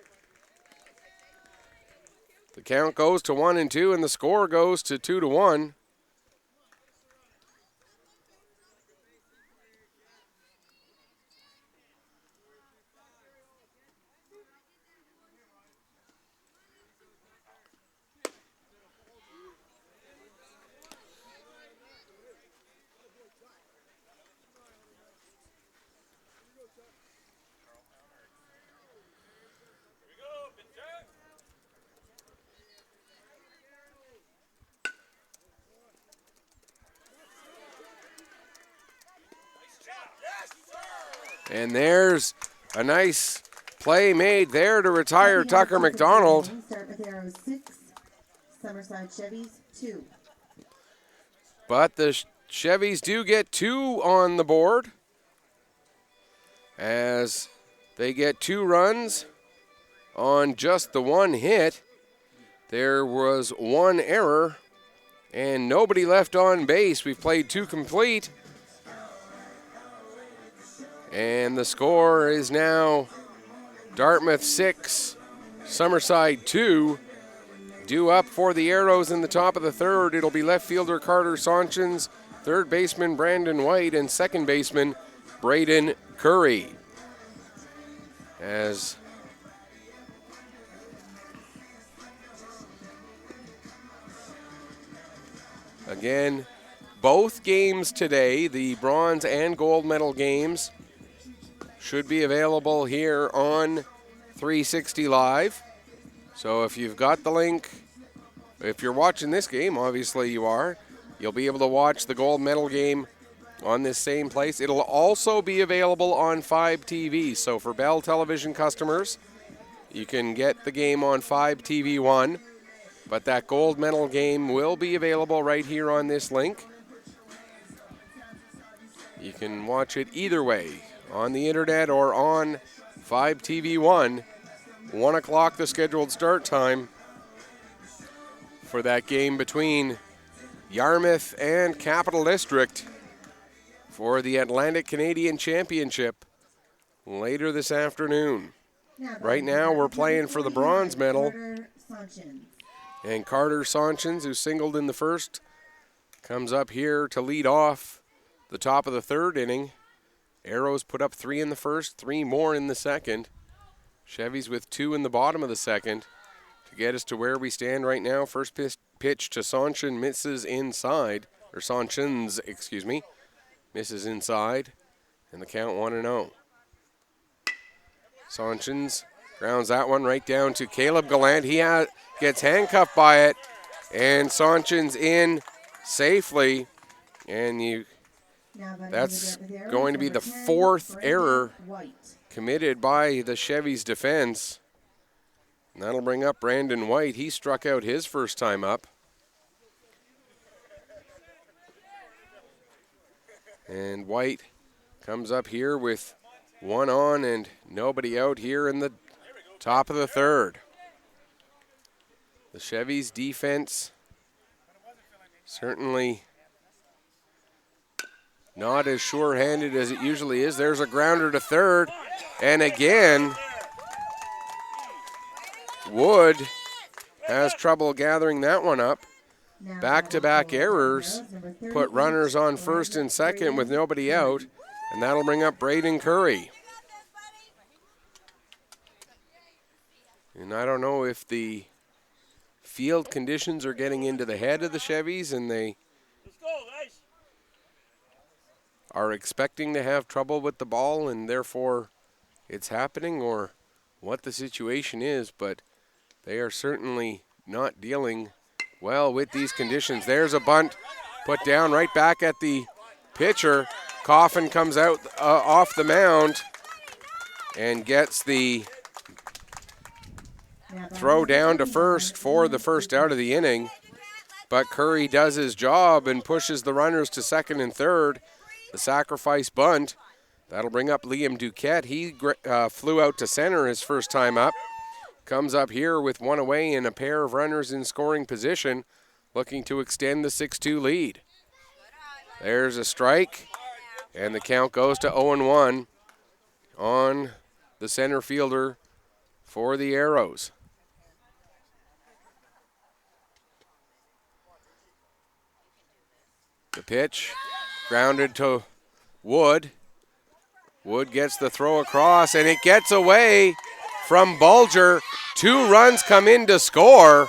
S1: The count goes to 1-2, and the score goes to 2-1. And there's a nice play made there to retire Tucker McDonald.
S2: Start with arrow 6, Summerside Chevys 2.
S1: But the Chevys do get 2 on the board as they get 2 runs on just the 1 hit. There was 1 error and nobody left on base. We've played 2 complete. And the score is now Dartmouth 6, Summerside 2. Due up for the Arrows in the top of the 3rd. It'll be left fielder Carter Saunchins, third baseman Brandon White, and second baseman Braden Curry. As again, both games today, the bronze and gold medal games, should be available here on 360 Live. So if you've got the link, if you're watching this game, obviously you are, you'll be able to watch the gold medal game on this same place. It'll also be available on 5 TV. So for Bell Television customers, you can get the game on 5 TV 1, but that gold medal game will be available right here on this link. You can watch it either way, on the internet or on 5 TV 1. 1 o'clock the scheduled start time for that game between Yarmouth and Capital District for the Atlantic Canadian Championship later this afternoon. Right now we're playing for the bronze medal. And Carter Saunchins, who singled in the first, comes up here to lead off the top of the 3rd inning. Arrows put up 3 in the first, 3 more in the second. Chevys with 2 in the bottom of the second to get us to where we stand right now. First pitch to Saunchins misses inside, or Saunchins, excuse me, misses inside, and the count 1-0. Saunchins grounds that one right down to Caleb Gallant. He gets handcuffed by it, and Saunchins in safely, and that's going to be the 4th error committed by the Chevys defense. And that'll bring up Brandon White. He struck out his first time up. And White comes up here with 1 on and nobody out here in the top of the 3rd. The Chevys defense certainly not as sure-handed as it usually is. There's a grounder to 3rd. And again, Wood has trouble gathering that one up. Back-to-back errors put runners on 1st and 2nd with nobody out. And that'll bring up Braden Curry. And I don't know if the field conditions are getting into the head of the Chevys and they are expecting to have trouble with the ball and therefore it's happening, or what the situation is, but they are certainly not dealing well with these conditions. There's a bunt put down right back at the pitcher. Coffin comes out off the mound and gets the throw down to first for the first out of the inning. But Curry does his job and pushes the runners to 2nd and 3rd. The sacrifice bunt. That'll bring up Liam Duquette. He flew out to center his first time up. Comes up here with 1 away and a pair of runners in scoring position, looking to extend the 6-2 lead. There's a strike, And the count goes to 0-1 on the center fielder for the Arrows. The pitch grounded to Wood. Wood gets the throw across, and it gets away from Bulger. 2 runs come in to score.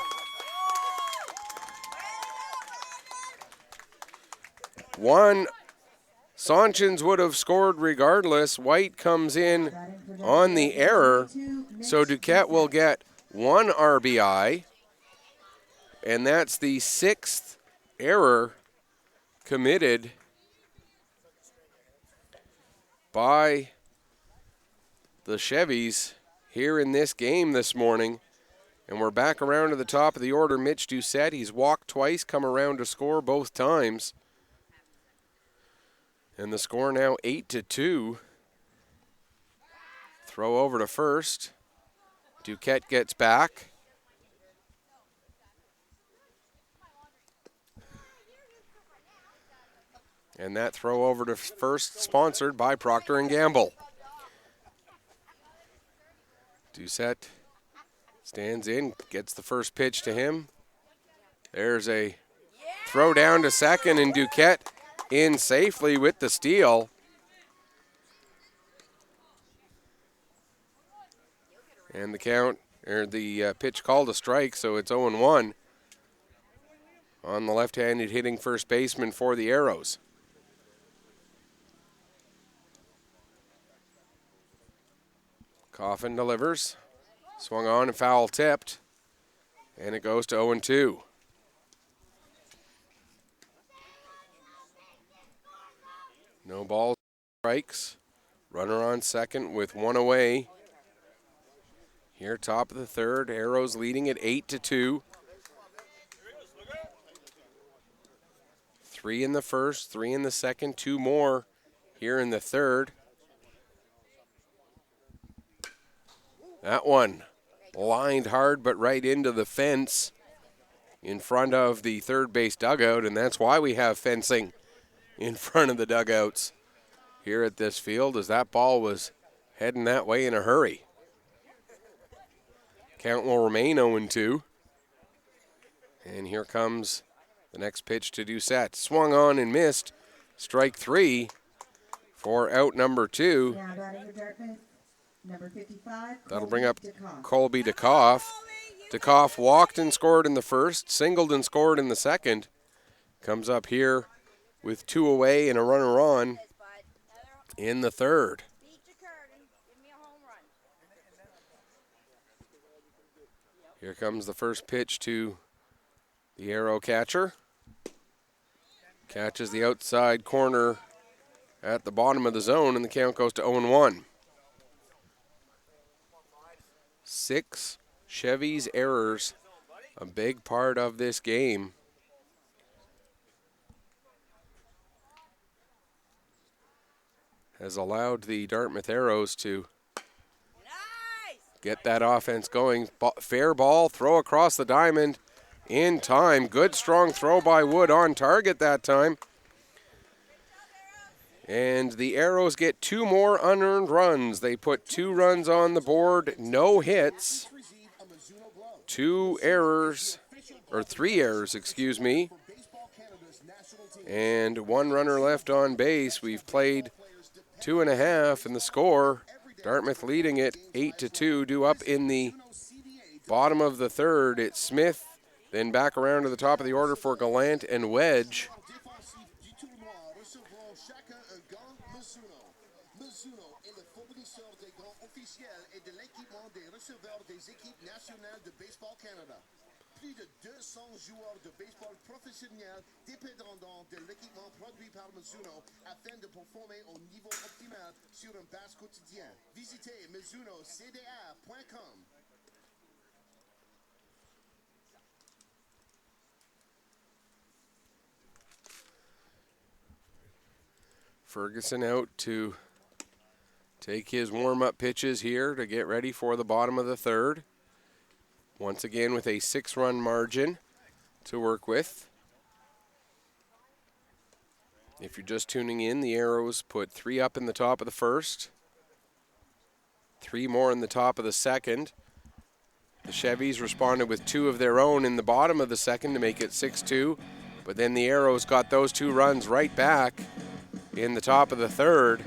S1: One, Saunchins would have scored regardless. White comes in on the error, so Duquette will get 1 RBI, and that's the 6th error committed by the Chevys here in this game this morning. And we're back around to the top of the order. Mitch Doucette, he's walked twice, come around to score both times. And the score now 8-2. Throw over to first. Duquette gets back. And that throw over to first, sponsored by Procter & Gamble. Doucette stands in, gets the first pitch to him. There's a throw down to second, and Duquette in safely with the steal. And the count, or the pitch called a strike, so it's 0-1 on the left-handed hitting first baseman for the Arrows. Coffin delivers. Swung on and foul tipped. And it goes to 0-2. No balls, strikes. Runner on second with 1 away. Here, top of the third. Arrows leading at 8-2. 3 in the first, 3 in the second, 2 more here in the third. That one lined hard but right into the fence in front of the third base dugout, and that's why we have fencing in front of the dugouts here at this field, as that ball was heading that way in a hurry. Count will remain 0-2. And here comes the next pitch to Doucette. Swung on and missed. Strike 3 for out number 2.
S2: Now batting for Dartmouth, number 55.
S1: That'll bring up
S2: Colby
S1: Colby DeKoff. DeKoff walked and scored in the first, singled and scored in the second. Comes up here with 2 away and a runner on in the third. Here comes the first pitch to the Arrow catcher. Catches the outside corner at the bottom of the zone, and the count goes to 0-1. 6 Chevys errors, a big part of this game. Has allowed the Dartmouth Arrows to get that offense going. Fair ball, throw across the diamond in time. Good strong throw by Wood on target that time. And the Arrows get 2 more unearned runs. They put 2 runs on the board, no hits, 2 errors, or 3 errors, excuse me, and 1 runner left on base. We've played 2.5, and the score, Dartmouth leading it 8-2, due up in the bottom of the third. It's Smith, then back around to the top of the order for Gallant and Wedge.
S3: Plus de 200 joueurs de baseball professionnels dépendant de l'équipement produit par Mizuno afin de performer au niveau optimal sur une base quotidienne. Visitez MizunoCDR.com.
S1: Ferguson out to take his warm-up pitches here to get ready for the bottom of the third. Once again with a 6-run margin to work with. If you're just tuning in, the Arrows put 3 up in the top of the first, 3 more in the top of the second. The Chevys responded with 2 of their own in the bottom of the second to make it 6-2, but then the Arrows got those 2 runs right back in the top of the third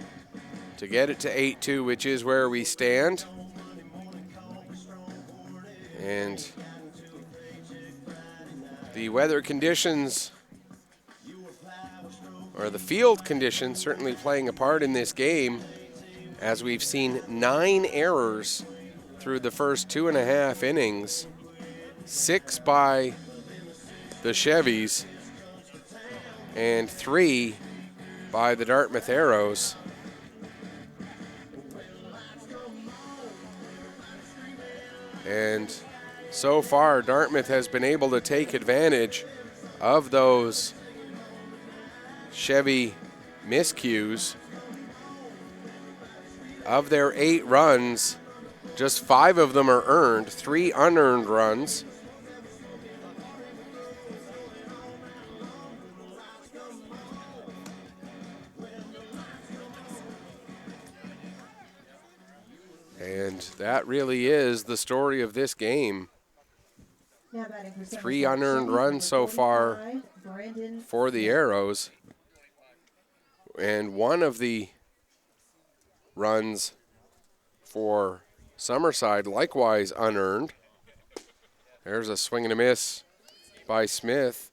S1: to get it to 8-2, which is where we stand. And the weather conditions, or the field conditions, certainly playing a part in this game, as we've seen 9 errors through the first 2.5 innings, 6 by the Chevys and 3 by the Dartmouth Arrows. And so far, Dartmouth has been able to take advantage of those Chevy miscues. Of their 8 runs, just 5 of them are earned, 3 unearned runs. And that really is the story of this game. 3 unearned runs so far for the Arrows. And one of the runs for Summerside likewise unearned. There's a swing and a miss by Smith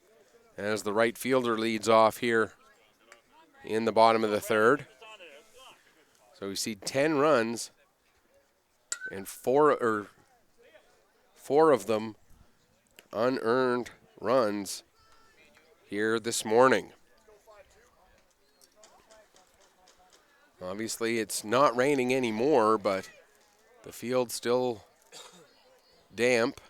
S1: as the right fielder leads off here in the bottom of the third. So we see 10 runs and 4 of them unearned runs here this morning. Obviously, it's not raining anymore, but the field's still damp.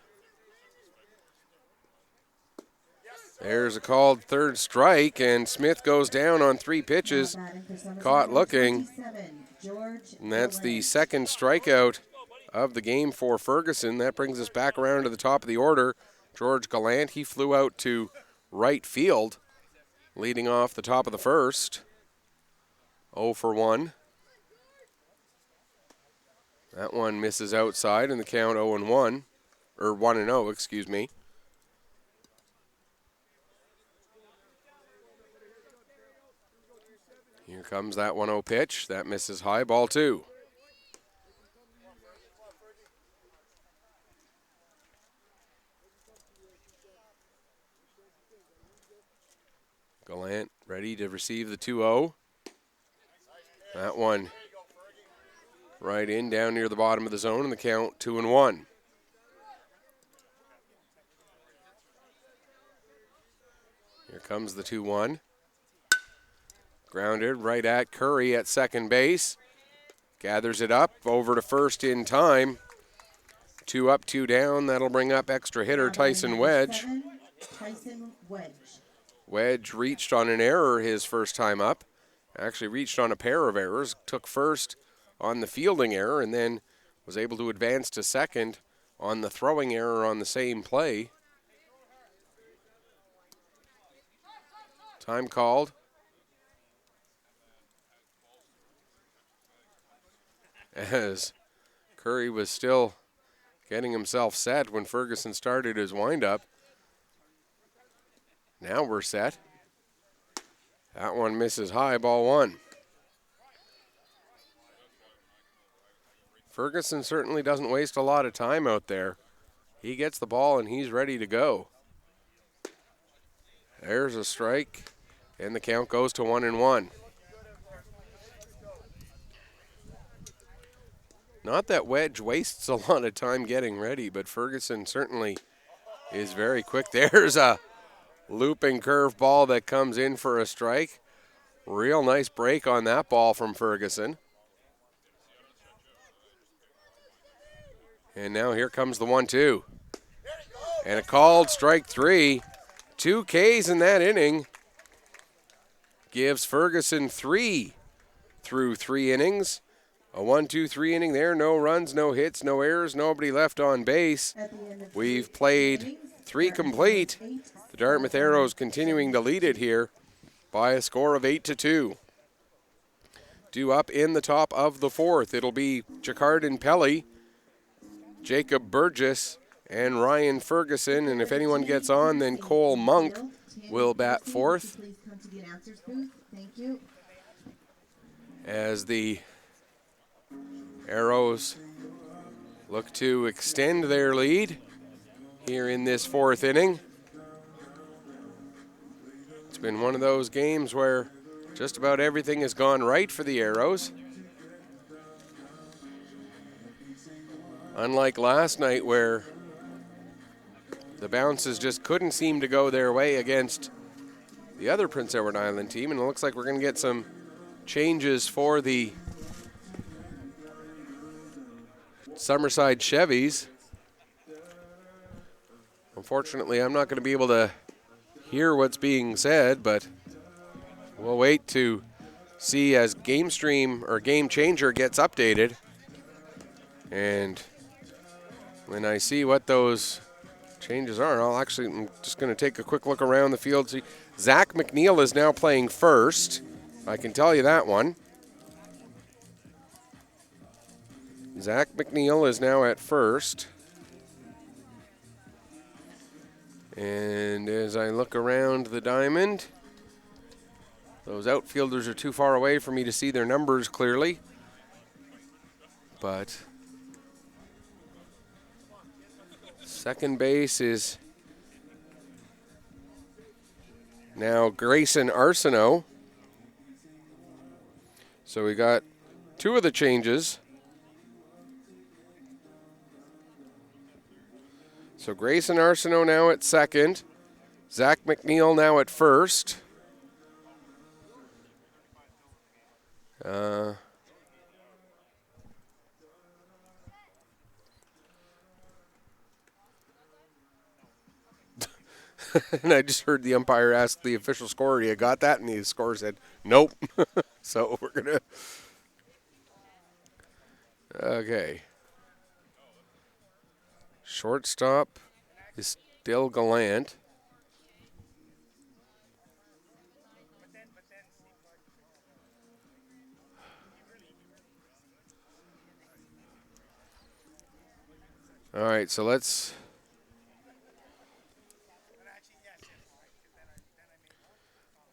S1: There's a called third strike, and Smith goes down on 3 pitches, caught looking. And that's the second strikeout of the game for Ferguson. That brings us back around to the top of the order. George Gallant, he flew out to right field, leading off the top of the first. 0 for 1. That one misses outside in the count 0-1, or 1-0, excuse me. Here comes that 1-0 pitch. That misses high, ball 2. Gallant ready to receive the 2-0. That one right in, down near the bottom of the zone, in the count 2-1. Here comes the 2-1. Grounded right at Curry at second base. Gathers it up over to first in time. 2 up, 2 down. That'll bring up extra hitter Tyson Wedge. Wedge reached on an error his first time up. Actually reached on a pair of errors. Took first on the fielding error and then was able to advance to second on the throwing error on the same play. Time called. As Curry was still getting himself set when Ferguson started his windup. Now we're set. That one misses high, ball 1. Ferguson certainly doesn't waste a lot of time out there. He gets the ball and he's ready to go. There's a strike, and the count goes to 1-1. Not that Wedge wastes a lot of time getting ready, but Ferguson certainly is very quick. There's a looping curveball that comes in for a strike. Real nice break on that ball from Ferguson. And now here comes the 1-2. And a called strike 3. 2 Ks in that inning. Gives Ferguson 3 through 3 innings. A 1-2-3 inning there. No runs, no hits, no errors, nobody left on base. We've played 3 complete. The Dartmouth Arrows continuing to lead it here by a score of 8-2. Due up in the top of the fourth, it'll be Jacquardin Pelly, Jacob Burgess, and Ryan Ferguson. And if anyone gets on, then Cole Monk will bat fourth.
S2: Please come to the announcer's booth. Thank you.
S1: As the Arrows look to extend their lead here in this fourth inning. It's been one of those games where just about everything has gone right for the Arrows. Unlike last night where the bounces just couldn't seem to go their way against the other Prince Edward Island team, and it looks like we're going to get some changes for the Summerside Chevys. Unfortunately, I'm not going to be able to hear what's being said, but we'll wait to see as Game Stream or Game Changer gets updated. And when I see what those changes are, I'm just going to take a quick look around the field. See, Zach McNeil is now playing first. I can tell you that one. Zach McNeil is now at first. And as I look around the diamond, those outfielders are too far away for me to see their numbers clearly. But second base is now Grayson Arsenault. So we got two of the changes. So Grayson Arsenault now at second. Zach McNeil now at first. And I just heard the umpire ask the official score, "You got that?" And the score said, "Nope." So we're going to... Okay. Shortstop is still Gallant. All right, so let's...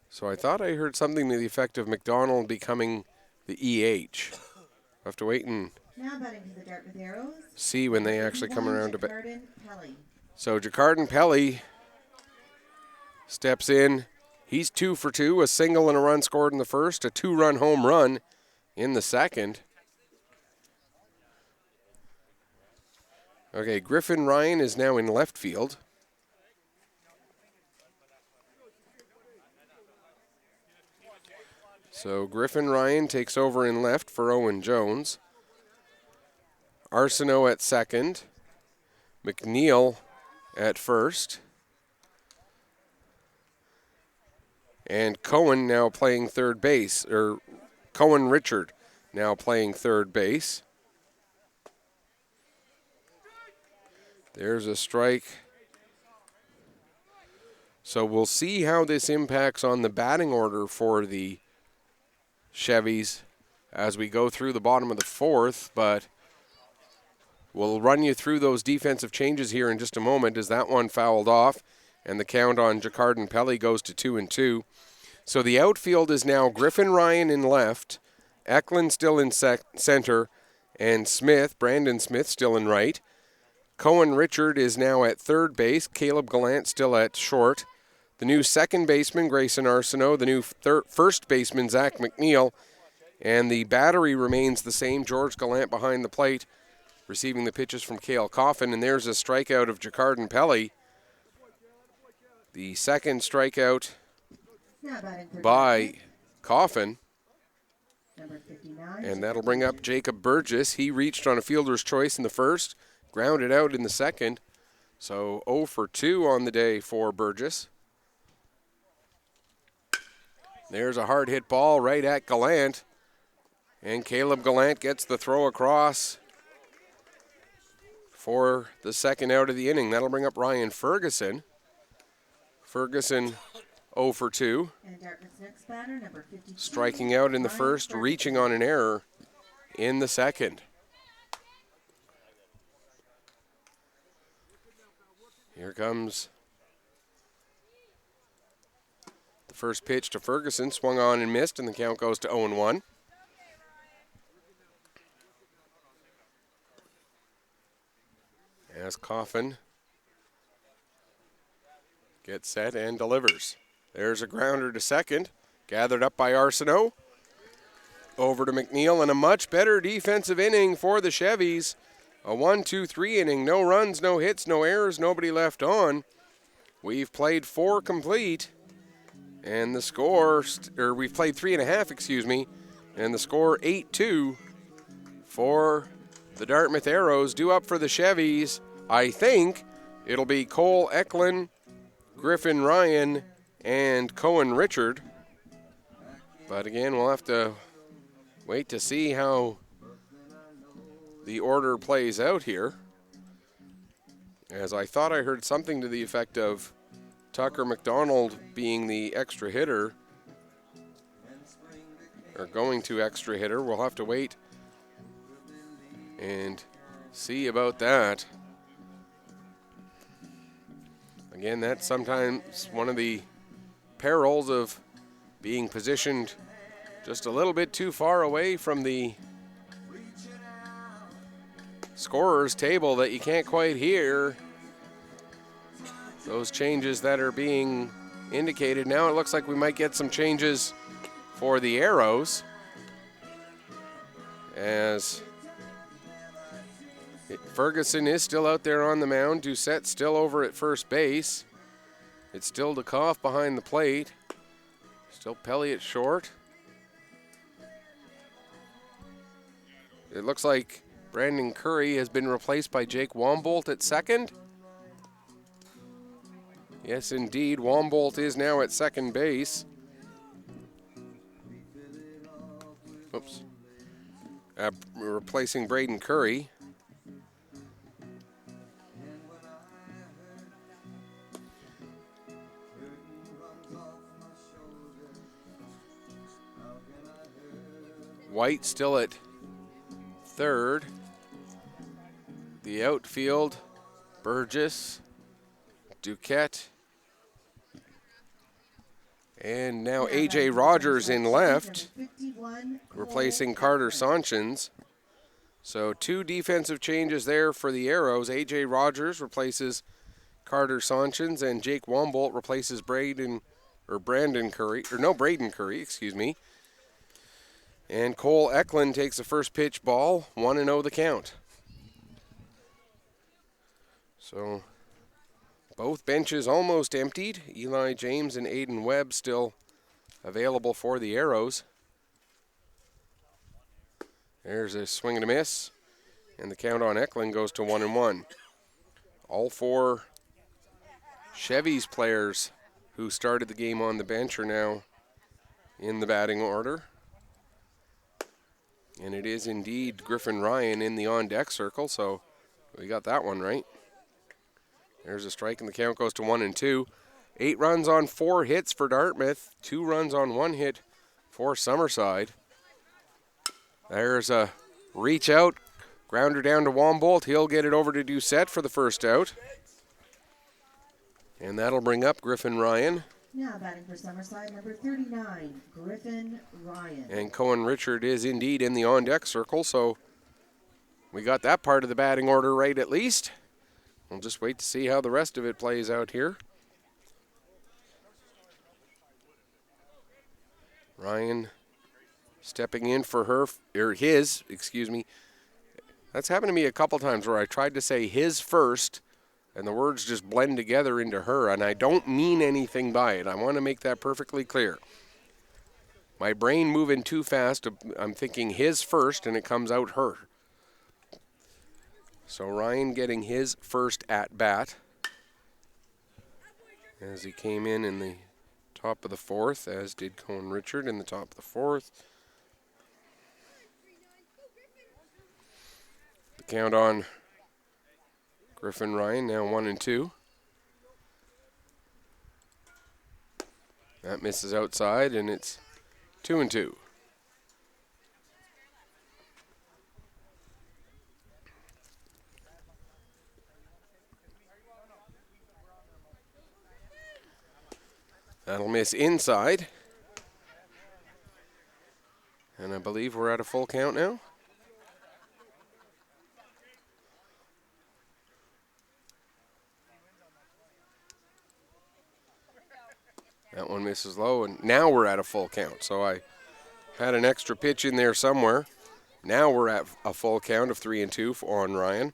S1: So I thought I heard something to the effect of McDonald becoming the EH. I'll have to wait and
S2: Now batting to the Dartmouth Arrows.
S1: see when they actually come around to bat.
S2: Jacquardin Pelly.
S1: So Jacquardin Pelly steps in. He's 2 for 2, a single and a run scored in the first, a 2-run home run in the second. Okay, Griffin Ryan is now in left field. So Griffin Ryan takes over in left for Owen Jones. Arsenault at second. McNeil at first. And Cohen now playing third base, or Cohen Richard now playing third base. There's a strike. So we'll see how this impacts on the batting order for the Chevys as we go through the bottom of the fourth, but we'll run you through those defensive changes here in just a moment as that one fouled off and the count on Jacquardin Pelly goes to 2-2. So the outfield is now Griffin Ryan in left, Eklund still in center, and Brandon Smith still in right. Cohen Richard is now at third base, Caleb Gallant still at short. The new second baseman, Grayson Arsenault, the new first baseman, Zach McNeil, and the battery remains the same, George Gallant behind the plate, receiving the pitches from Cale Coffin, and there's a strikeout of Jacquardin Pelly. The second strikeout by Coffin,
S2: Number 59.
S1: and that'll bring up Jacob Burgess. He reached on a fielder's choice in the first, grounded out in the second, so 0 for 2 on the day for Burgess. There's a hard hit ball right at Gallant, and Caleb Gallant gets the throw across for the second out of the inning. That'll bring up Ryan Ferguson. Ferguson 0 for 2.
S2: And Dartmouth's next batter, number 52.
S1: Striking out in the
S2: Ryan
S1: first,
S2: Ferguson.
S1: reaching on an error in the second. Here comes the first pitch to Ferguson. Swung on and missed, and the count goes to 0-1. As Coffin gets set and delivers. There's a grounder to second. Gathered up by Arsenault. Over to McNeil, and a much better defensive inning for the Chevys. A 1-2-3 inning. No runs, no hits, no errors, nobody left on. We've played 4 complete. And the score, or we've played 3.5, excuse me. And the score 8-2 for the Dartmouth Arrows. Due up for the Chevys, I think it'll be Cole Eklund, Griffin Ryan, and Cohen Richard. But again, we'll have to wait to see how the order plays out here. As I thought I heard something to the effect of Tucker McDonald being the extra hitter, or going to extra hitter. We'll have to wait and see about that. Again, that's sometimes one of the perils of being positioned just a little bit too far away from the scorer's table, that you can't quite hear those changes that are being indicated. Now it looks like we might get some changes for the Arrows, as Ferguson is still out there on the mound. Doucette still over at first base. It's still DeKoff behind the plate. Still Pelly at short. It looks like Brandon Curry has been replaced by Jake Wombolt at second. Yes, indeed, Wombolt is now at second base. Oops. Replacing Braden Curry. White still at third. The outfield, Burgess, Duquette, and now A.J. Rogers in left, replacing Carter Sanchez. So 2 defensive changes there for the Arrows. A.J. Rogers replaces Carter Sanchez, and Jake Wombolt replaces Braden Curry, excuse me. And Cole Eklund takes the first pitch ball, 1-0 the count. So both benches almost emptied. Eli James and Aiden Webb still available for the Arrows. There's a swing and a miss, and the count on Eklund goes to 1-1. All 4 Chevys players who started the game on the bench are now in the batting order. And it is indeed Griffin Ryan in the on-deck circle, so we got that one right. There's a strike, and the count goes to 1-2. 8 runs on 4 hits for Dartmouth, 2 runs on 1 hit for Summerside. There's a reach out, grounder down to Wombolt. He'll get it over to Doucette for the first out. And that'll bring up Griffin Ryan.
S2: Now batting for Summerside, number 39, Griffin Ryan.
S1: And Cohen Richard is indeed in the on-deck circle, so we got that part of the batting order right at least. We'll just wait to see how the rest of it plays out here. Ryan stepping in for his. That's happened to me a couple times where I tried to say his first, and the words just blend together into her, and I don't mean anything by it. I want to make that perfectly clear. My brain moving too fast, I'm thinking his first, and it comes out her. So Ryan getting his first at-bat as he came in the top of the 4th, as did Cohen Richard in the top of the 4th. The count on Griffin Ryan, now 1-2. That misses outside, and it's 2-2. That'll miss inside. And I believe we're at a full count now. That one misses low, and now we're at a full count. So I had an extra pitch in there somewhere. Now we're at a full count of 3-2 on Ryan.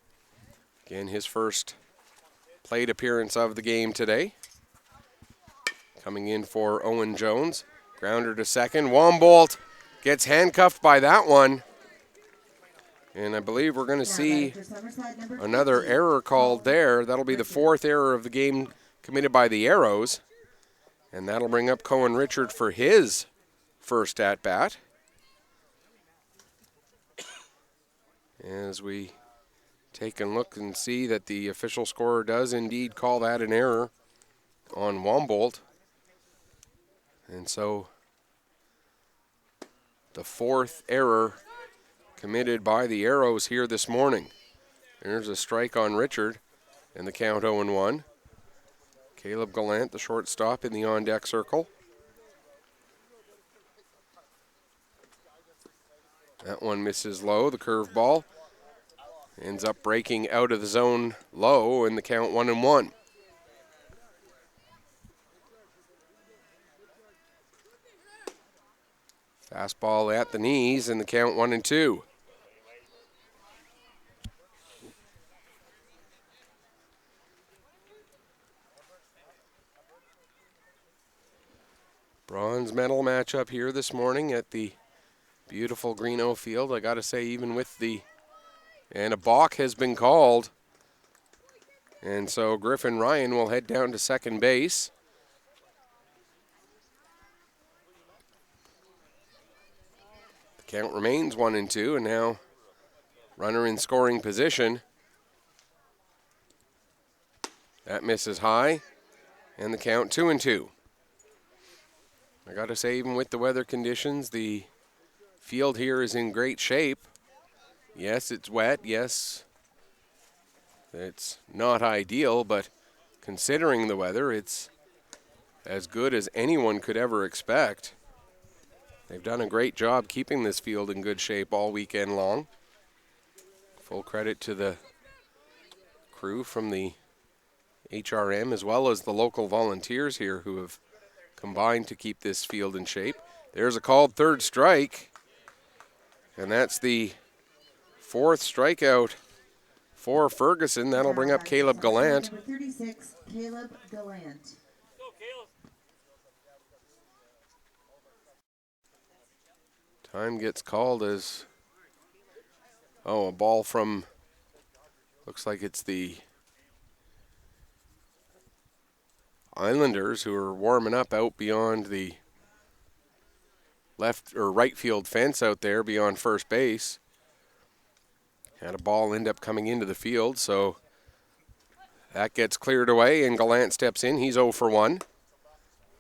S1: Again, his first plate appearance of the game today. Coming in for Owen Jones. Grounder to second. Wombolt gets handcuffed by that one. And I believe we're going to see another error called there. That'll be the fourth error of the game committed by the Arrows. And that'll bring up Cohen Richard for his first at-bat. As we take a look and see that the official scorer does indeed call that an error on Wombolt. And so the fourth error committed by the Arrows here this morning. There's a strike on Richard, and the count 0-1. Caleb Gallant, the shortstop, in the on-deck circle. That one misses low. The curveball ends up breaking out of the zone low, and the count 1-1. Fastball at the knees, and the count 1-2. Bronze medal matchup here this morning at the beautiful Greeno Field. I got to say, even with and a balk has been called. And so Griffin Ryan will head down to second base. The count remains 1-2, and now runner in scoring position. That misses high, and the count 2-2. I got to say, even with the weather conditions, the field here is in great shape. Yes, it's wet. Yes, it's not ideal, but considering the weather, it's as good as anyone could ever expect. They've done a great job keeping this field in good shape all weekend long. Full credit to the crew from the HRM as well as the local volunteers here who have combined to keep this field in shape. There's a called third strike, and that's the fourth strikeout for Ferguson. That'll bring up Caleb Gallant.
S2: Number 36, Caleb Gallant.
S1: Time gets called as, a ball from, looks like it's the Islanders who are warming up out beyond the left or right field fence out there beyond first base. Had a ball end up coming into the field, so that gets cleared away and Gallant steps in. He's 0 for 1.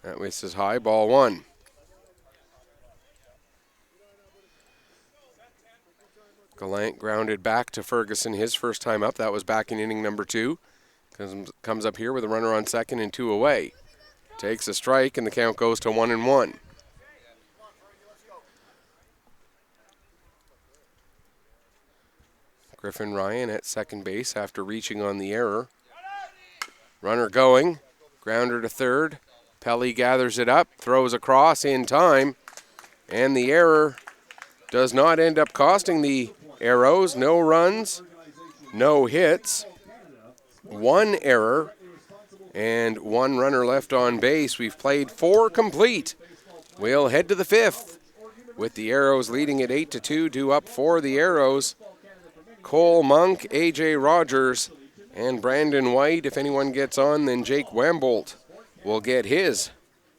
S1: That misses high, ball 1. Gallant grounded back to Ferguson his first time up. That was back in inning number 2. Comes up here with a runner on second and 2 away. Takes a strike, and the count goes to 1-1. Griffin Ryan at second base after reaching on the error. Runner going, grounder to third. Pelly gathers it up, throws across in time, and the error does not end up costing the Arrows. No runs, no hits. 1 error and 1 runner left on base. We've played 4 complete. We'll head to the 5th with the Arrows leading at 8-2. Due up for the Arrows, Cole Monk, A.J. Rogers, and Brandon White. If anyone gets on, then Jake Wambolt will get his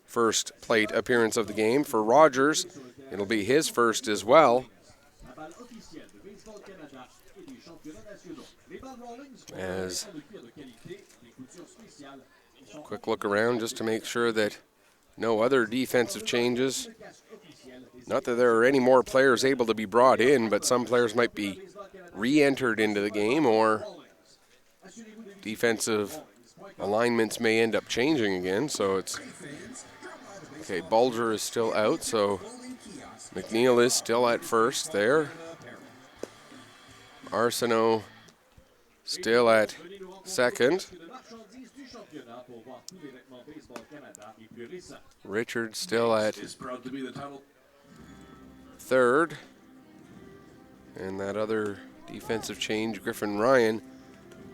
S1: first plate appearance of the game. For Rogers, it'll be his first as well. As quick look around just to make sure that no other defensive changes. Not that there are any more players able to be brought in, but some players might be re-entered into the game, or defensive alignments may end up changing again. So it's okay. Bulger is still out, so McNeil is still at first there. Arsenault still at second. Richard still at third. And that other defensive change, Griffin Ryan,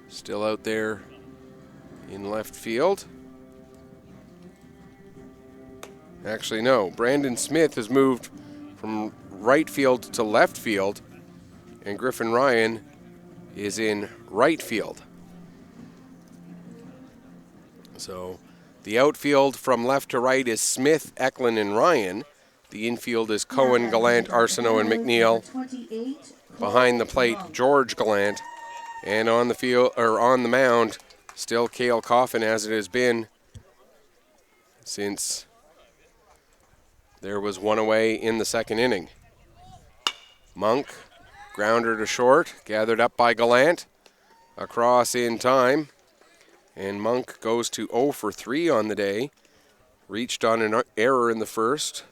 S1: still out there in left field. Actually, no. Brandon Smith has moved from right field to left field, and Griffin Ryan is in right field. So the outfield from left to right is Smith, Eklund, and Ryan. The infield is Cohen, Gallant, Arsenault, and McNeil. Behind the plate, George Gallant. And on the field, or on the mound, still Cale Coffin, as it has been since there was one away in the second inning. Monk, grounder to short, gathered up by Gallant, across in time. And Monk goes to 0 for 3 on the day. Reached on an error in the first.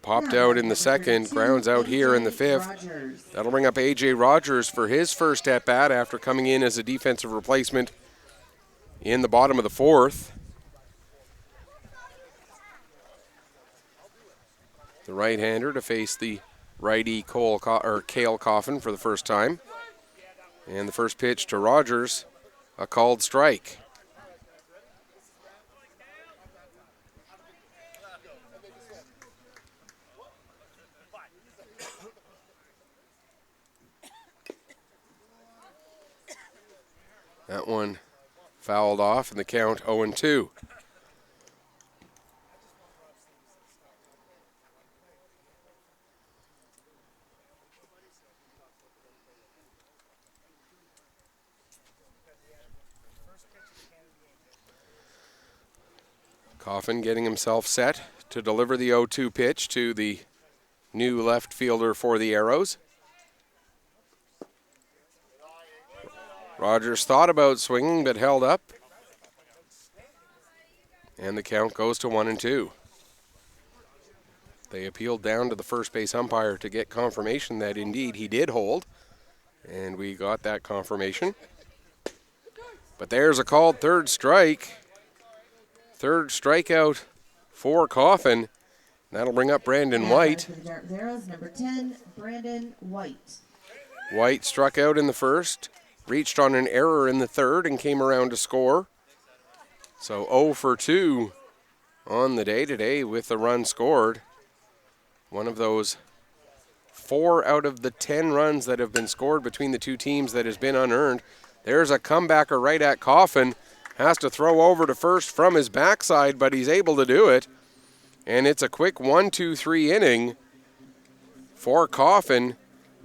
S1: Popped out in the second, grounds out here in the fifth. That'll bring up A.J. Rogers for his first at-bat after coming in as a defensive replacement in the bottom of the fourth. The right-hander to face the righty Cale Coffin for the first time. And the first pitch to Rogers, a called strike. That one fouled off, and the count 0-2. Coffin getting himself set to deliver the 0-2 pitch to the new left fielder for the Arrows. Rogers thought about swinging but held up. And the count goes to 1-2. They appealed down to the first base umpire to get confirmation that indeed he did hold. And we got that confirmation. But there's a called third strike. Third strikeout for Coffin. That'll bring up Brandon White.
S2: Number 10, Brandon White.
S1: White struck out in the first. Reached on an error in the third and came around to score. So 0 for 2 on the day today with the run scored. One of those 4 out of the 10 runs that have been scored between the two teams that has been unearned. There's a comebacker right at Coffin. Has to throw over to first from his backside, but he's able to do it. And it's a quick 1-2-3 inning for Coffin.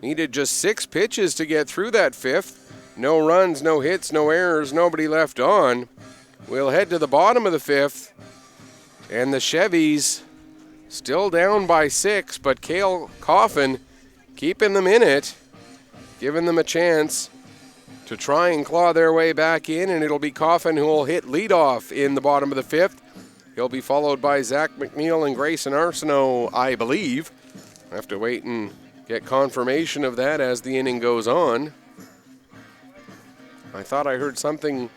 S1: Needed just 6 pitches to get through that fifth. No runs, no hits, no errors, nobody left on. We'll head to the bottom of the fifth. And the Chevys still down by 6, but Cale Coffin keeping them in it, giving them a chance to try and claw their way back in, and it'll be Coffin who will hit leadoff in the bottom of the fifth. He'll be followed by Zach McNeil and Grayson Arsenault, I believe. I have to wait and get confirmation of that as the inning goes on. I thought I heard something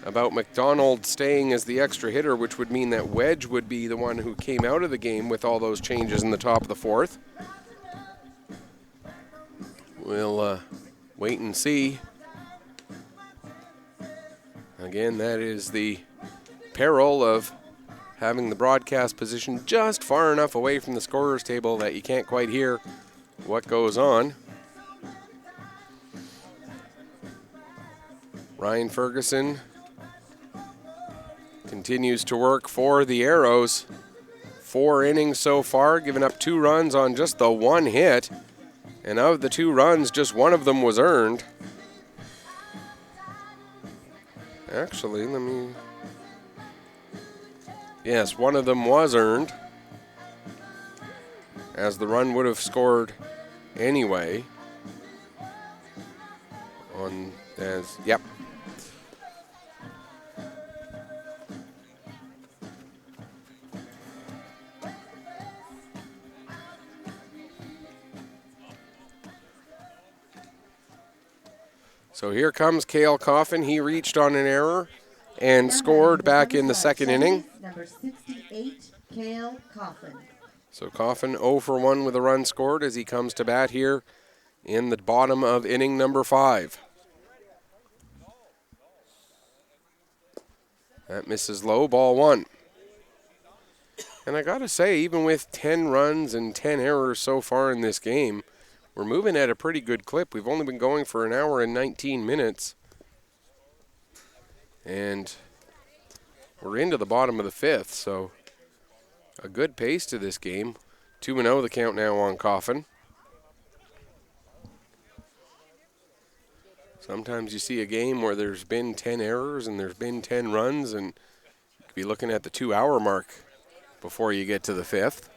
S1: about McDonald staying as the extra hitter, which would mean that Wedge would be the one who came out of the game with all those changes in the top of the fourth. We'll wait and see. Again, that is the peril of having the broadcast position just far enough away from the scorer's table that you can't quite hear what goes on. Ryan Ferguson continues to work for the Arrows. 4 innings so far, giving up 2 runs on just the 1 hit. And of the 2 runs, just 1 of them was earned. Actually, Yes, one of them was earned, as the run would have scored anyway. Yep. So here comes Cale Coffin. He reached on an error and scored back in the second inning.
S2: Number 68, Cale Coffin.
S1: So Coffin 0 for 1 with a run scored as he comes to bat here in the bottom of inning number 5. That misses low, ball 1. And I got to say, even with 10 runs and 10 errors so far in this game, we're moving at a pretty good clip. We've only been going for an hour and 19 minutes. And we're into the bottom of the 5th, so a good pace to this game. 2-0 the count now on Coffin. Sometimes you see a game where there's been 10 errors and there's been 10 runs, and you could be looking at the 2-hour mark before you get to the 5th.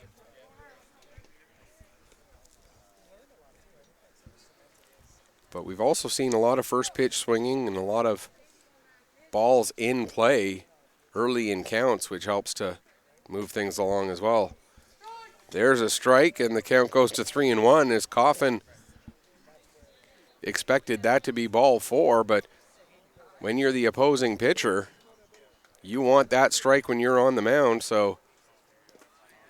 S1: But we've also seen a lot of first pitch swinging and a lot of balls in play early in counts, which helps to move things along as well. There's a strike, and the count goes to 3-1 as Coffin expected that to be ball 4, but when you're the opposing pitcher, you want that strike when you're on the mound, so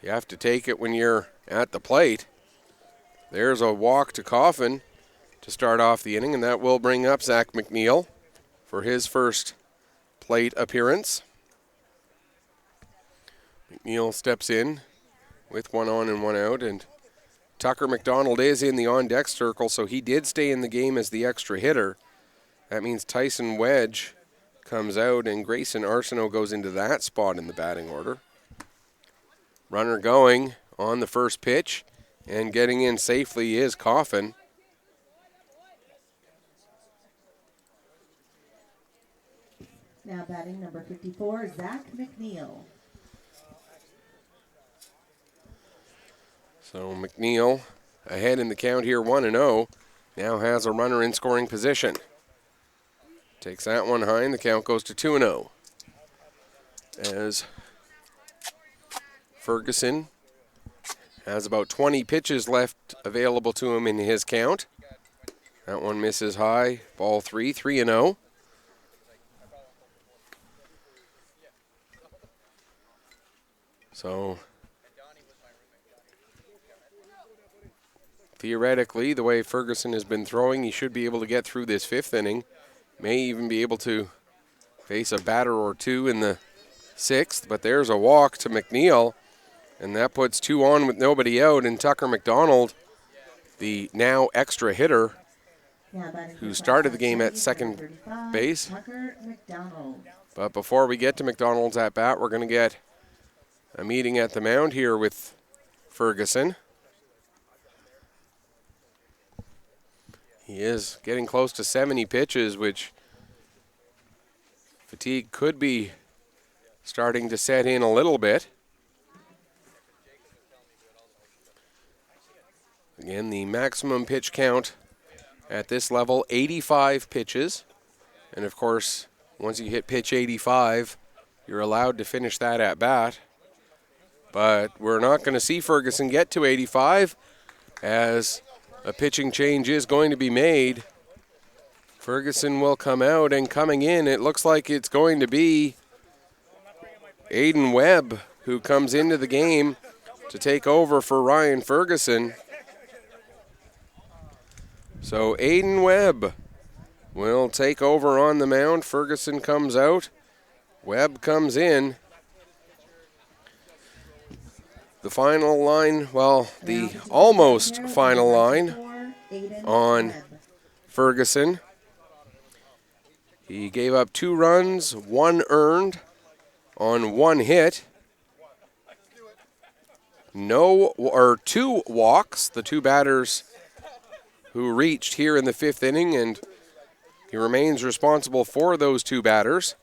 S1: you have to take it when you're at the plate. There's a walk to Coffin to start off the inning, and that will bring up Zach McNeil for his first plate appearance. McNeil steps in with 1 on and 1 out, and Tucker McDonald is in the on-deck circle, so he did stay in the game as the extra hitter. That means Tyson Wedge comes out, and Grayson Arsenault goes into that spot in the batting order. Runner going on the first pitch, and getting in safely is Coffin.
S2: Now batting number 54, Zach McNeil.
S1: So McNeil ahead in the count here, 1-0. Now has a runner in scoring position. Takes that one high, and the count goes to 2-0. As Ferguson has about 20 pitches left available to him in his count. That one misses high, ball 3, 3-0. So theoretically, the way Ferguson has been throwing, he should be able to get through this 5th inning. May even be able to face a batter or 2 in the 6th, but there's a walk to McNeil, and that puts 2 on with nobody out, and Tucker McDonald, the now extra hitter, who started the game at second base.
S2: Tucker McDonald.
S1: But before we get to McDonald's at bat, we're going to get a meeting at the mound here with Ferguson. He is getting close to 70 pitches, which fatigue could be starting to set in a little bit. Again, the maximum pitch count at this level, 85 pitches. And of course, once you hit pitch 85, you're allowed to finish that at bat. But we're not going to see Ferguson get to 85 as a pitching change is going to be made. Ferguson will come out, and coming in, it looks like it's going to be Aiden Webb who comes into the game to take over for Ryan Ferguson. So Aiden Webb will take over on the mound. Ferguson comes out. Webb comes in. The final line, well, the almost final line on Ferguson. He gave up 2 runs, 1 earned on 1 hit. 2 walks, the 2 batters who reached here in the 5th inning, and he remains responsible for those 2 batters.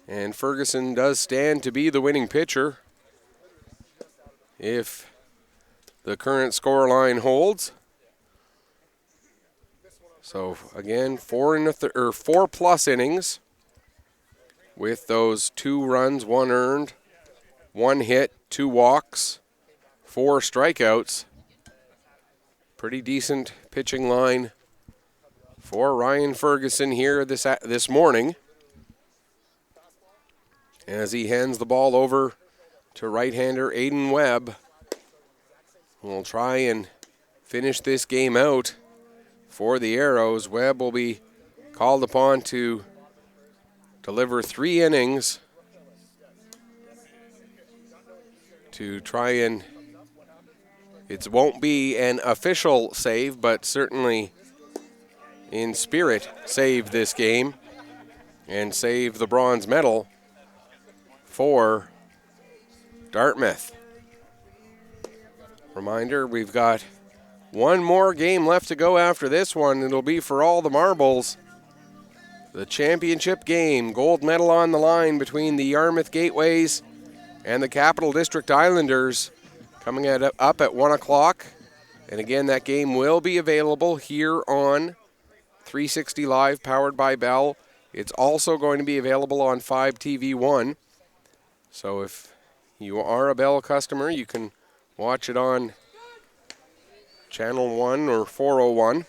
S1: And Ferguson does stand to be the winning pitcher if the current score line holds. So again, 4+ innings with those 2 runs, 1 earned, 1 hit, 2 walks, 4 strikeouts. Pretty decent pitching line for Ryan Ferguson here this morning, as he hands the ball over to right-hander Aiden Webb, who will try and finish this game out for the Arrows. Webb will be called upon to deliver 3 innings to try and, it won't be an official save, but certainly in spirit save this game and save the bronze medal for Dartmouth. Reminder, we've got 1 more game left to go after this one. It'll be for all the marbles. The championship game, gold medal on the line between the Yarmouth Gateways and the Capital District Islanders, coming up at 1 o'clock. And again, that game will be available here on 360 Live, powered by Bell. It's also going to be available on 5TV1. So if you are a Bell customer, you can watch it on Channel 1 or 401.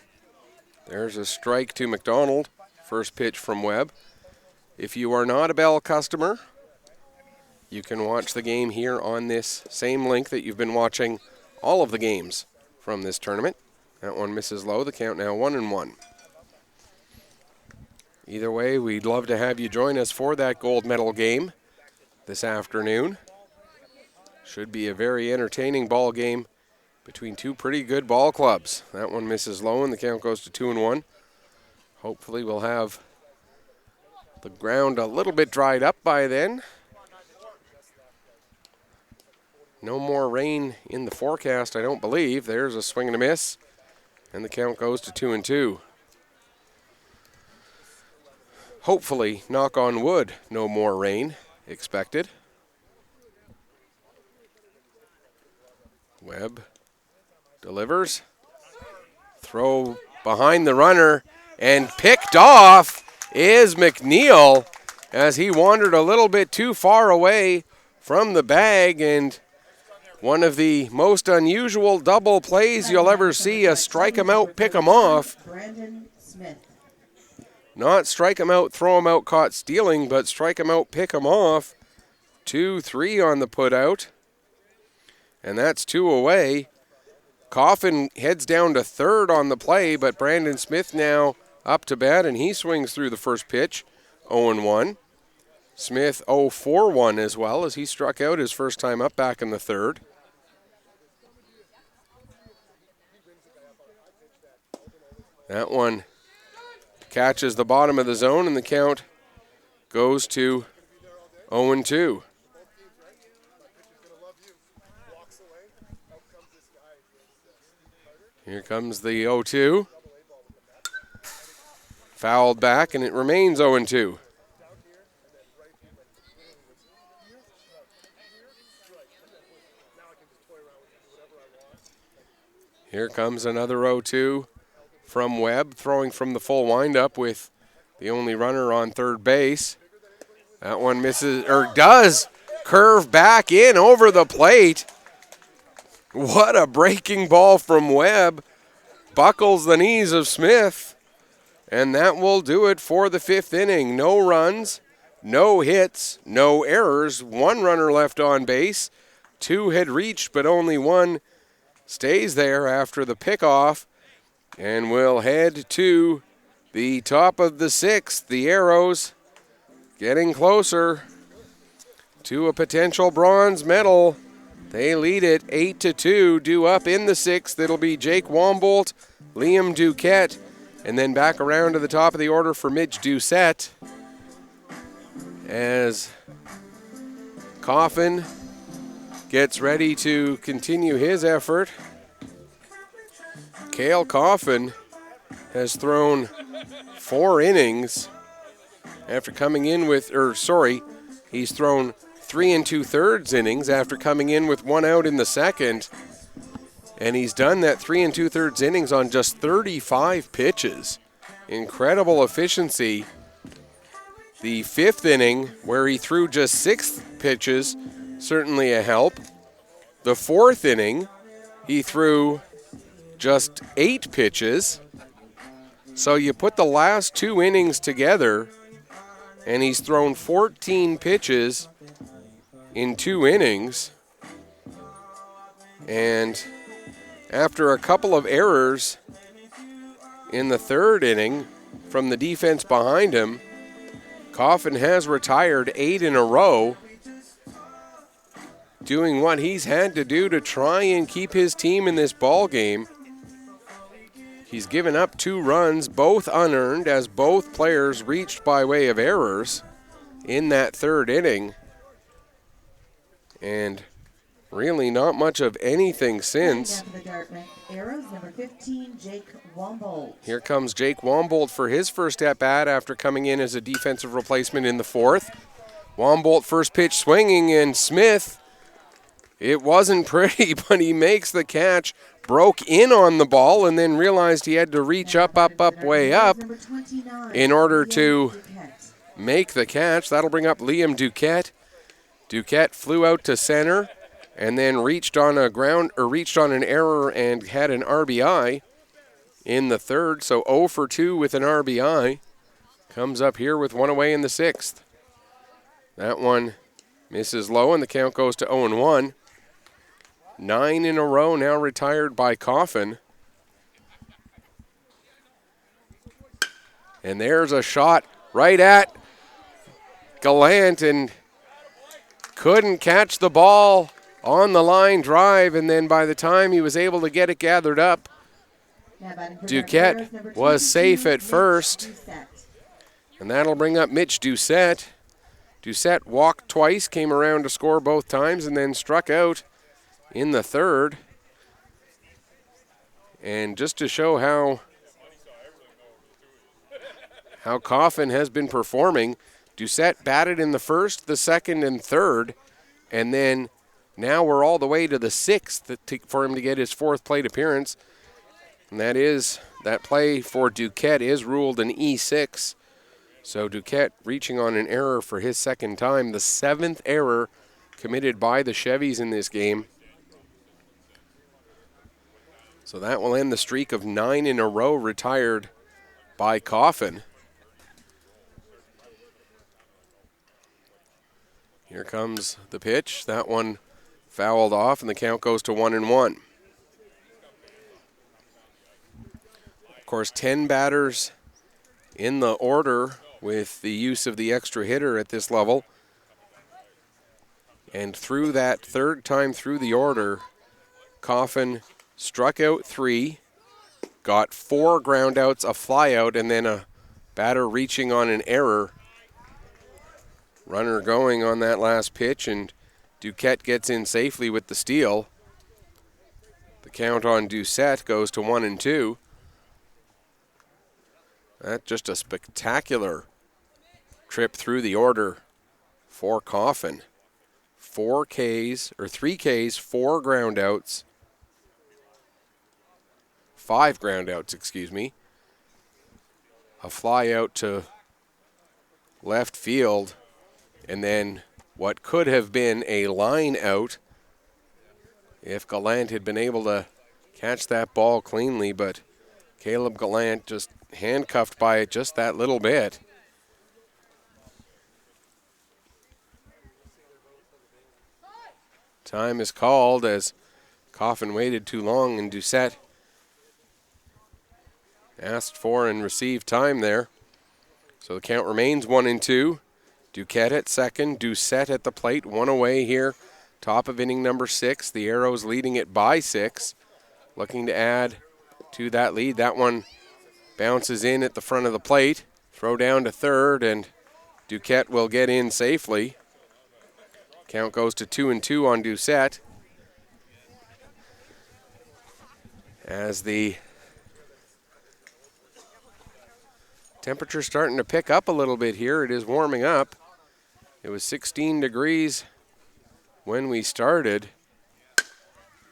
S1: There's a strike to McDonald. First pitch from Webb. If you are not a Bell customer, you can watch the game here on this same link that you've been watching all of the games from this tournament. That one misses low. The count now 1-1. Either way, we'd love to have you join us for that gold medal game this afternoon. Should be a very entertaining ball game between 2 pretty good ball clubs. That one misses low, and the count goes to 2-1. Hopefully we'll have the ground a little bit dried up by then. No more rain in the forecast, I don't believe. There's a swing and a miss, and the count goes to 2-2. Hopefully, knock on wood, no more rain expected. Webb delivers. Throw behind the runner, and picked off is McNeil as he wandered a little bit too far away from the bag, and one of the most unusual double plays you'll ever see, a strike him out, pick him off.
S2: Brandon Smith.
S1: Not strike him out, throw him out, caught stealing, but strike him out, pick him off. 2-3 on the put out, and that's 2 away. Coffin heads down to third on the play, but Brandon Smith now up to bat, and he swings through the first pitch, 0-1. Smith 0-4-1 as well, as he struck out his first time up back in the third. That one catches the bottom of the zone, and the count goes to 0-2. Here comes the 0-2. Fouled back, and it remains 0-2. Here comes another 0-2 from Webb, throwing from the full windup with the only runner on third base. That one misses, or does curve back in over the plate. What a breaking ball from Webb. Buckles the knees of Smith. And that will do it for the 5th inning. No runs, no hits, no errors. 1 runner left on base. 2 had reached, but only 1 stays there after the pickoff. And we'll head to the top of the 6th. The Arrows getting closer to a potential bronze medal. They lead it 8-2, due up in the 6th. It'll be Jake Wombolt, Liam Duquette, and then back around to the top of the order for Midge Doucette, as Coffin gets ready to continue his effort. Cale Coffin has thrown 4 innings after coming in with, He's thrown 3 2/3 innings after coming in with 1 out in the second. And he's done that 3 2/3 innings on just 35 pitches. Incredible efficiency. The 5th inning, where he threw just 6 pitches, certainly a help. The 4th inning, he threw just 8 pitches. So you put the last 2 innings together, and he's thrown 14 pitches in 2 innings. And after a couple of errors in the 3rd inning from the defense behind him, Coffin has retired 8 in a row, doing what he's had to do to try and keep his team in this ball game. He's given up 2 runs, both unearned, as both players reached by way of errors in that 3rd inning. And really not much of anything since.
S2: Arrows, number 15, Jake Wombold.
S1: Here comes Jake Wombold for his first at-bat after coming in as a defensive replacement in the 4th. Wombold first pitch swinging, and Smith, it wasn't pretty, but he makes the catch, broke in on the ball, and then realized he had to reach up, way up in order to make the catch. That'll bring up Liam Duquette. Duquette flew out to center and then reached on an error and had an RBI in the 3rd. So 0 for 2 with an RBI. Comes up here with 1 away in the 6th. That one misses low, and the count goes to 0-1. 9 in a row now retired by Coffin. And there's a shot right at Gallant, and couldn't catch the ball on the line drive, and then by the time he was able to get it gathered up, Duquette was safe at first. And that'll bring up Mitch Doucette. Doucette walked twice, came around to score both times, and then struck out in the 3rd. And just to show how Coffin has been performing, Doucette batted in the 1st, the 2nd, and 3rd, and then now we're all the way to the 6th for him to get his 4th plate appearance. And that play for Duquette is ruled an E6. So Duquette reaching on an error for his 2nd time, the 7th error committed by the Chevys in this game. So that will end the streak of 9 in a row retired by Coffin. Here comes the pitch. That one fouled off, and the count goes to 1-1. Of course, 10 batters in the order with the use of the extra hitter at this level. And through that 3rd time through the order, Coffin struck out 3, got 4 groundouts, a flyout, and then a batter reaching on an error. Runner going on that last pitch, and Duquette gets in safely with the steal. The count on Doucette goes to 1-2. That's just a spectacular trip through the order for Coffin. 3 Ks, 4 groundouts. 5 groundouts, excuse me. A fly out to left field, and then what could have been a line out if Gallant had been able to catch that ball cleanly, but Caleb Gallant just handcuffed by it just that little bit. Time is called as Coffin waited too long, and Doucette asked for and received time there. So the count remains 1-2. Duquette at second, Doucette at the plate, 1 away here. Top of inning number 6. The Arrows leading it by 6. Looking to add to that lead. That one bounces in at the front of the plate. Throw down to third, and Duquette will get in safely. Count goes to 2-2 on Doucette. As the temperature's starting to pick up a little bit here, it is warming up. It was 16 degrees when we started.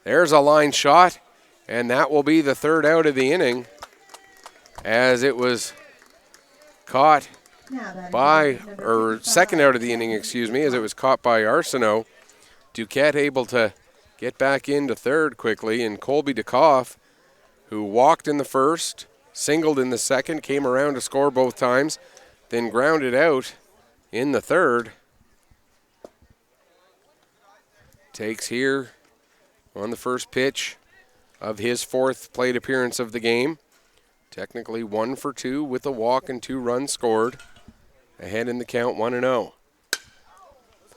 S1: There's a line shot, and that will be the third out of the inning, as it was caught by, or second out of the inning, excuse me, as it was caught by Arsenault. Duquette able to get back into third quickly, and Colby DeKoff, who walked in the first, singled in the second, came around to score both times, then grounded out in the third. Takes here on the first pitch of his fourth plate appearance of the game. Technically 1 for 2 with a walk and 2 runs scored. Ahead in the count, 1-0.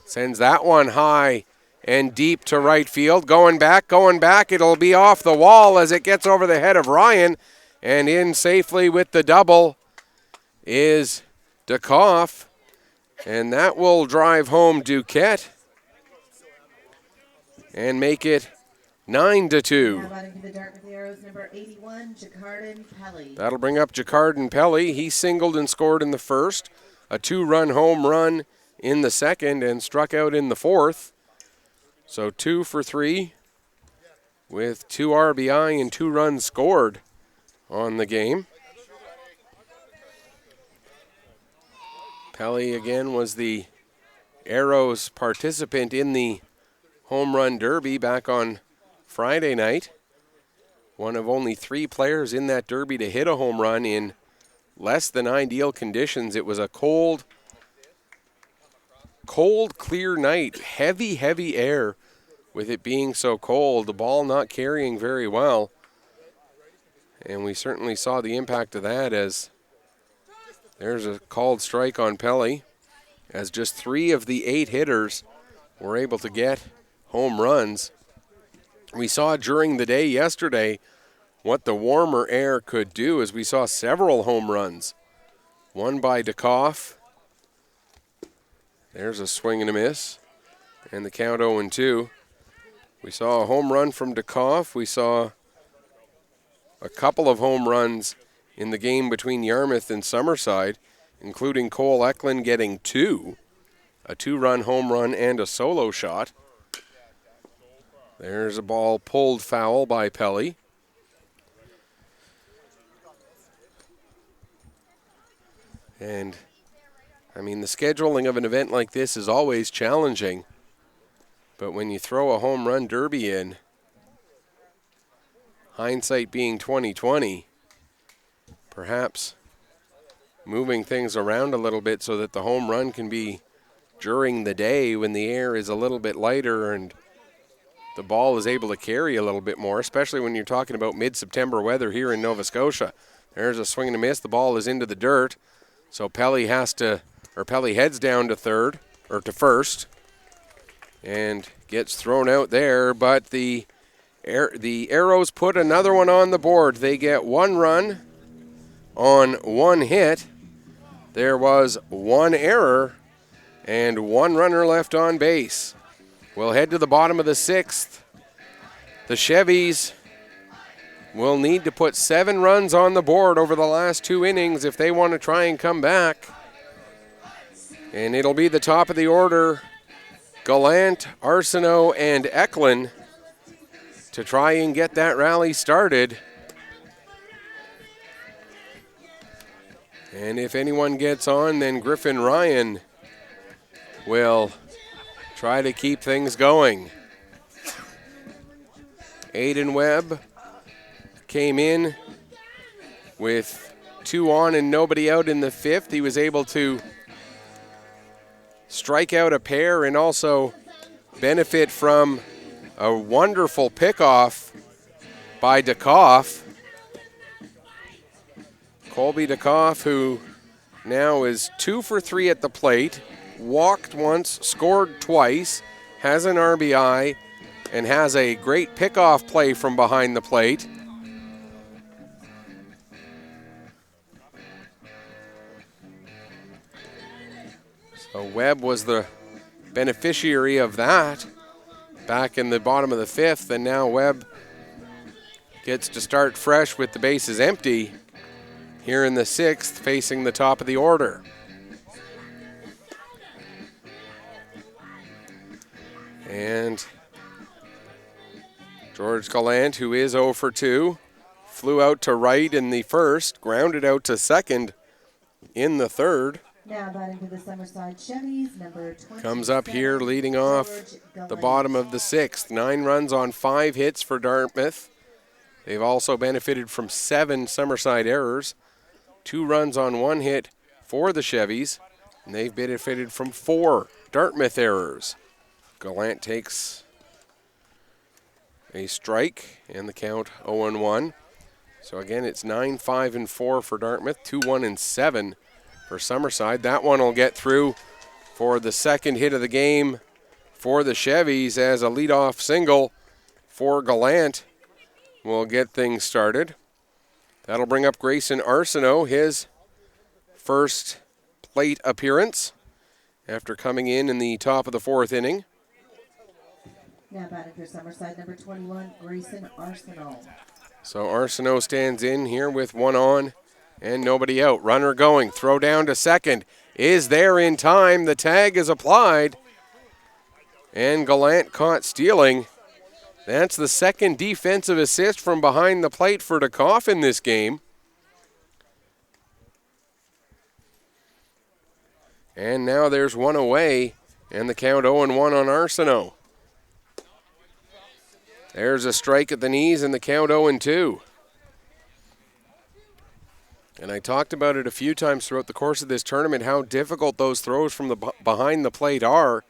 S1: Sends that one high and deep to right field. Going back. It'll be off the wall as it gets over the head of Ryan. And in safely with the double is DeKoff. And that will drive home Duquette and make it 9-2.
S2: Now batting to the Dartmouth Arrows, number 81, Jacardin Pelly.
S1: That'll bring up Jacardin Pelly. He singled and scored in the first, a 2-run home run in the second, and struck out in the fourth. So 2 for 3 with 2 RBI and 2 runs scored on the game. Pelly again was the Arrows participant in the Home Run Derby back on Friday night. One of only 3 players in that derby to hit a home run in less than ideal conditions. It was a cold, clear night. Heavy air with it being so cold. The ball not carrying very well. And we certainly saw the impact of that, as there's a called strike on Pelly, as just 3 of the 8 hitters were able to get home runs. We saw during the day yesterday what the warmer air could do, as we saw several home runs. One by DeKoff. There's a swing and a miss, and the count 0-2. We saw a home run from DeKoff. We saw a couple of home runs in the game between Yarmouth and Summerside, including Cole Eklund getting 2, a 2-run home run and a solo shot. There's a ball pulled foul by Pelly. And, I mean, the scheduling of an event like this is always challenging. But when you throw a home run derby in, hindsight being 20/20, perhaps moving things around a little bit so that the home run can be during the day when the air is a little bit lighter and the ball is able to carry a little bit more, especially when you're talking about mid-September weather here in Nova Scotia. There's a swing and a miss. The ball is into the dirt. So Pelly heads down to third, or to first, and gets thrown out there. But the Arrows put another one on the board. They get 1 run on 1 hit. There was 1 error and 1 runner left on base. We'll head to the bottom of the 6th. The Chevys will need to put 7 runs on the board over the last 2 innings if they want to try and come back. And it'll be the top of the order, Gallant, Arsenault, and Eklund, to try and get that rally started. And if anyone gets on, then Griffin Ryan will try to keep things going. Aiden Webb came in with 2 on and nobody out in the 5th. He was able to strike out a pair and also benefit from a wonderful pickoff by DeKoff. Colby DeKoff, who now is 2 for 3 at the plate, walked once, scored twice, has an RBI, and has a great pickoff play from behind the plate. So Webb was the beneficiary of that back in the bottom of the 5th, and now Webb gets to start fresh with the bases empty here in the 6th, facing the top of the order. And George Gallant, who is 0 for 2, flew out to right in the first, grounded out to second in the third.
S2: Now batting for the Summerside Chevys, number 27.
S1: Comes up here leading off the bottom of the sixth. 9 runs on 5 hits for Dartmouth. They've also benefited from 7 Summerside errors. 2 runs on 1 hit for the Chevys. And they've benefited from 4 Dartmouth errors. Gallant takes a strike and the count 0-1. So again, it's 9-5-4 for Dartmouth, 2-1-7 for Summerside. That one will get through for the second hit of the game for the Chevys as a leadoff single for Gallant will get things started. That'll bring up Grayson Arsenault, his first plate appearance after coming in the top of the 4th inning.
S2: Now batting for Summerside, number 21, Grayson Arsenault.
S1: So Arsenault stands in here with 1 on and nobody out. Runner going, throw down to second. Is there in time. The tag is applied. And Gallant caught stealing. That's the second defensive assist from behind the plate for DeKoff in this game. And now there's 1 away, and the count 0-1 on Arsenault. There's a strike at the knees, and the count 0-2. And I talked about it a few times throughout the course of this tournament, how difficult those throws from the behind the plate are.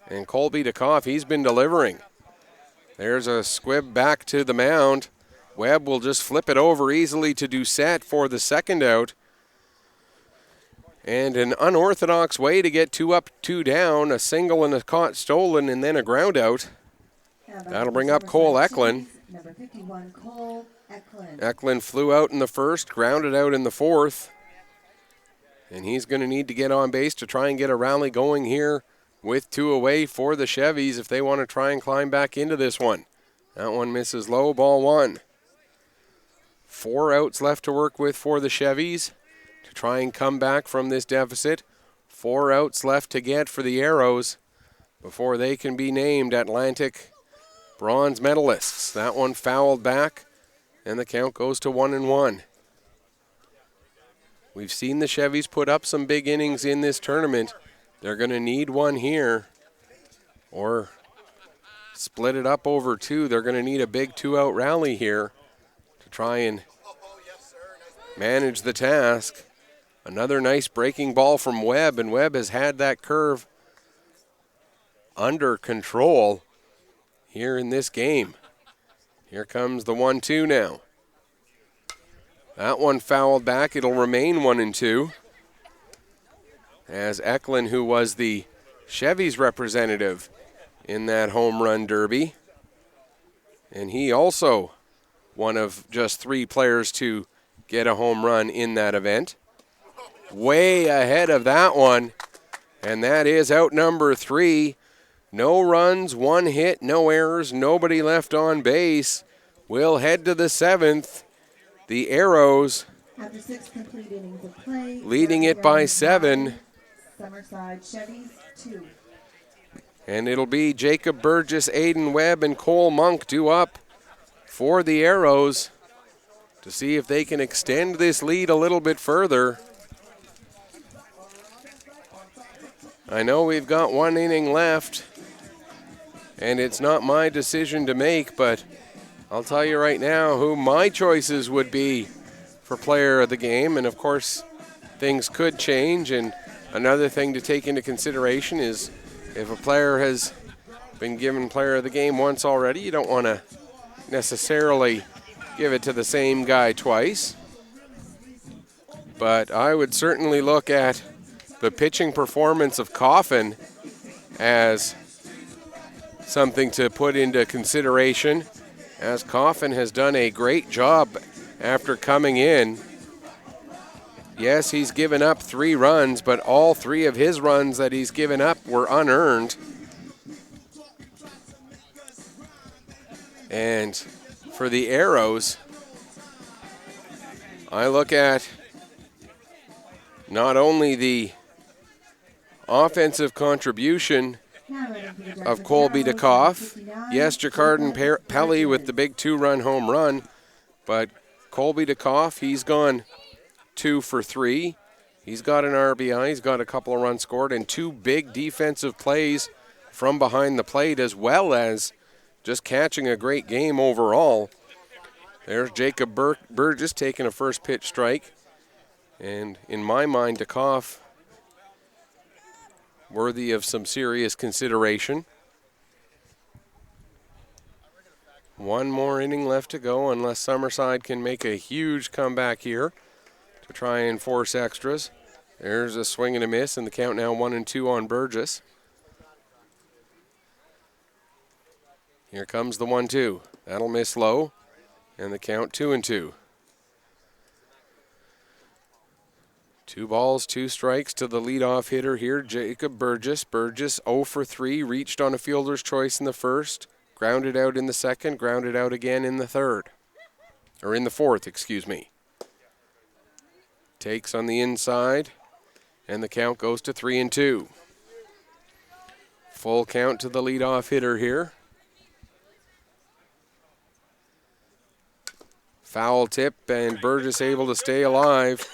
S1: And Colby DeKoff, he's been delivering. There's a squib back to the mound. Webb will just flip it over easily to Doucette for the second out. And an unorthodox way to get 2 up, 2 down, a single and a caught stolen, and then a ground out. That'll bring up Cole Eklund.
S2: Number 51, Cole Eklund.
S1: Eklund flew out in the first, grounded out in the 4th. And he's going to need to get on base to try and get a rally going here with 2 away for the Chevys if they want to try and climb back into this one. That one misses low, ball 1. 4 outs left to work with for the Chevys to try and come back from this deficit. 4 outs left to get for the Arrows before they can be named Atlantic bronze medalists. That one fouled back, and the count goes to 1-1. We've seen the Chevys put up some big innings in this tournament. They're going to need one here, or split it up over 2. They're going to need a big 2-out rally here to try and manage the task. Another nice breaking ball from Webb, and Webb has had that curve under control here in this game. Here comes the 1-2 now. That one fouled back. It'll remain 1-2. As Eklund, who was the Chevys representative in that home run derby, and he also one of just 3 players to get a home run in that event. Way ahead of that one, and that is out number 3. No runs, 1 hit, no errors, nobody left on base. We'll head to the 7th. The Arrows
S2: After 6 complete innings of play,
S1: leading it by 7.
S2: Summerside Chevys 2.
S1: And it'll be Jacob Burgess, Aiden Webb, and Cole Monk due up for the Arrows to see if they can extend this lead a little bit further. I know we've got 1 inning left, and it's not my decision to make, but I'll tell you right now who my choices would be for player of the game. And of course, things could change, and another thing to take into consideration is if a player has been given player of the game once already, you don't want to necessarily give it to the same guy twice. But I would certainly look at the pitching performance of Coffin as something to put into consideration, as Coffin has done a great job after coming in. Yes, he's given up 3 runs, but all 3 of his runs that he's given up were unearned. And for the Arrows, I look at not only the offensive contribution of Colby DeKoff. Yes, Jacardan Pelly with the big 2-run home run, but Colby DeKoff, he's gone 2 for 3. He's got an RBI, he's got a couple of runs scored, and 2 big defensive plays from behind the plate, as well as just catching a great game overall. There's Jacob Burgess taking a first pitch strike. And in my mind, DeKoff worthy of some serious consideration. 1 more inning left to go unless Summerside can make a huge comeback here to try and force extras. There's a swing and a miss, and the count now 1-2 on Burgess. Here comes the 1-2. That'll miss low, and the count 2-2. 2 balls, 2 strikes to the leadoff hitter here, Jacob Burgess. Burgess 0 for 3, reached on a fielder's choice in the first, grounded out in the second, grounded out again in the third. Or in the fourth, excuse me. Takes on the inside, and the count goes to 3-2. Full count to the leadoff hitter here. Foul tip, and Burgess able to stay alive.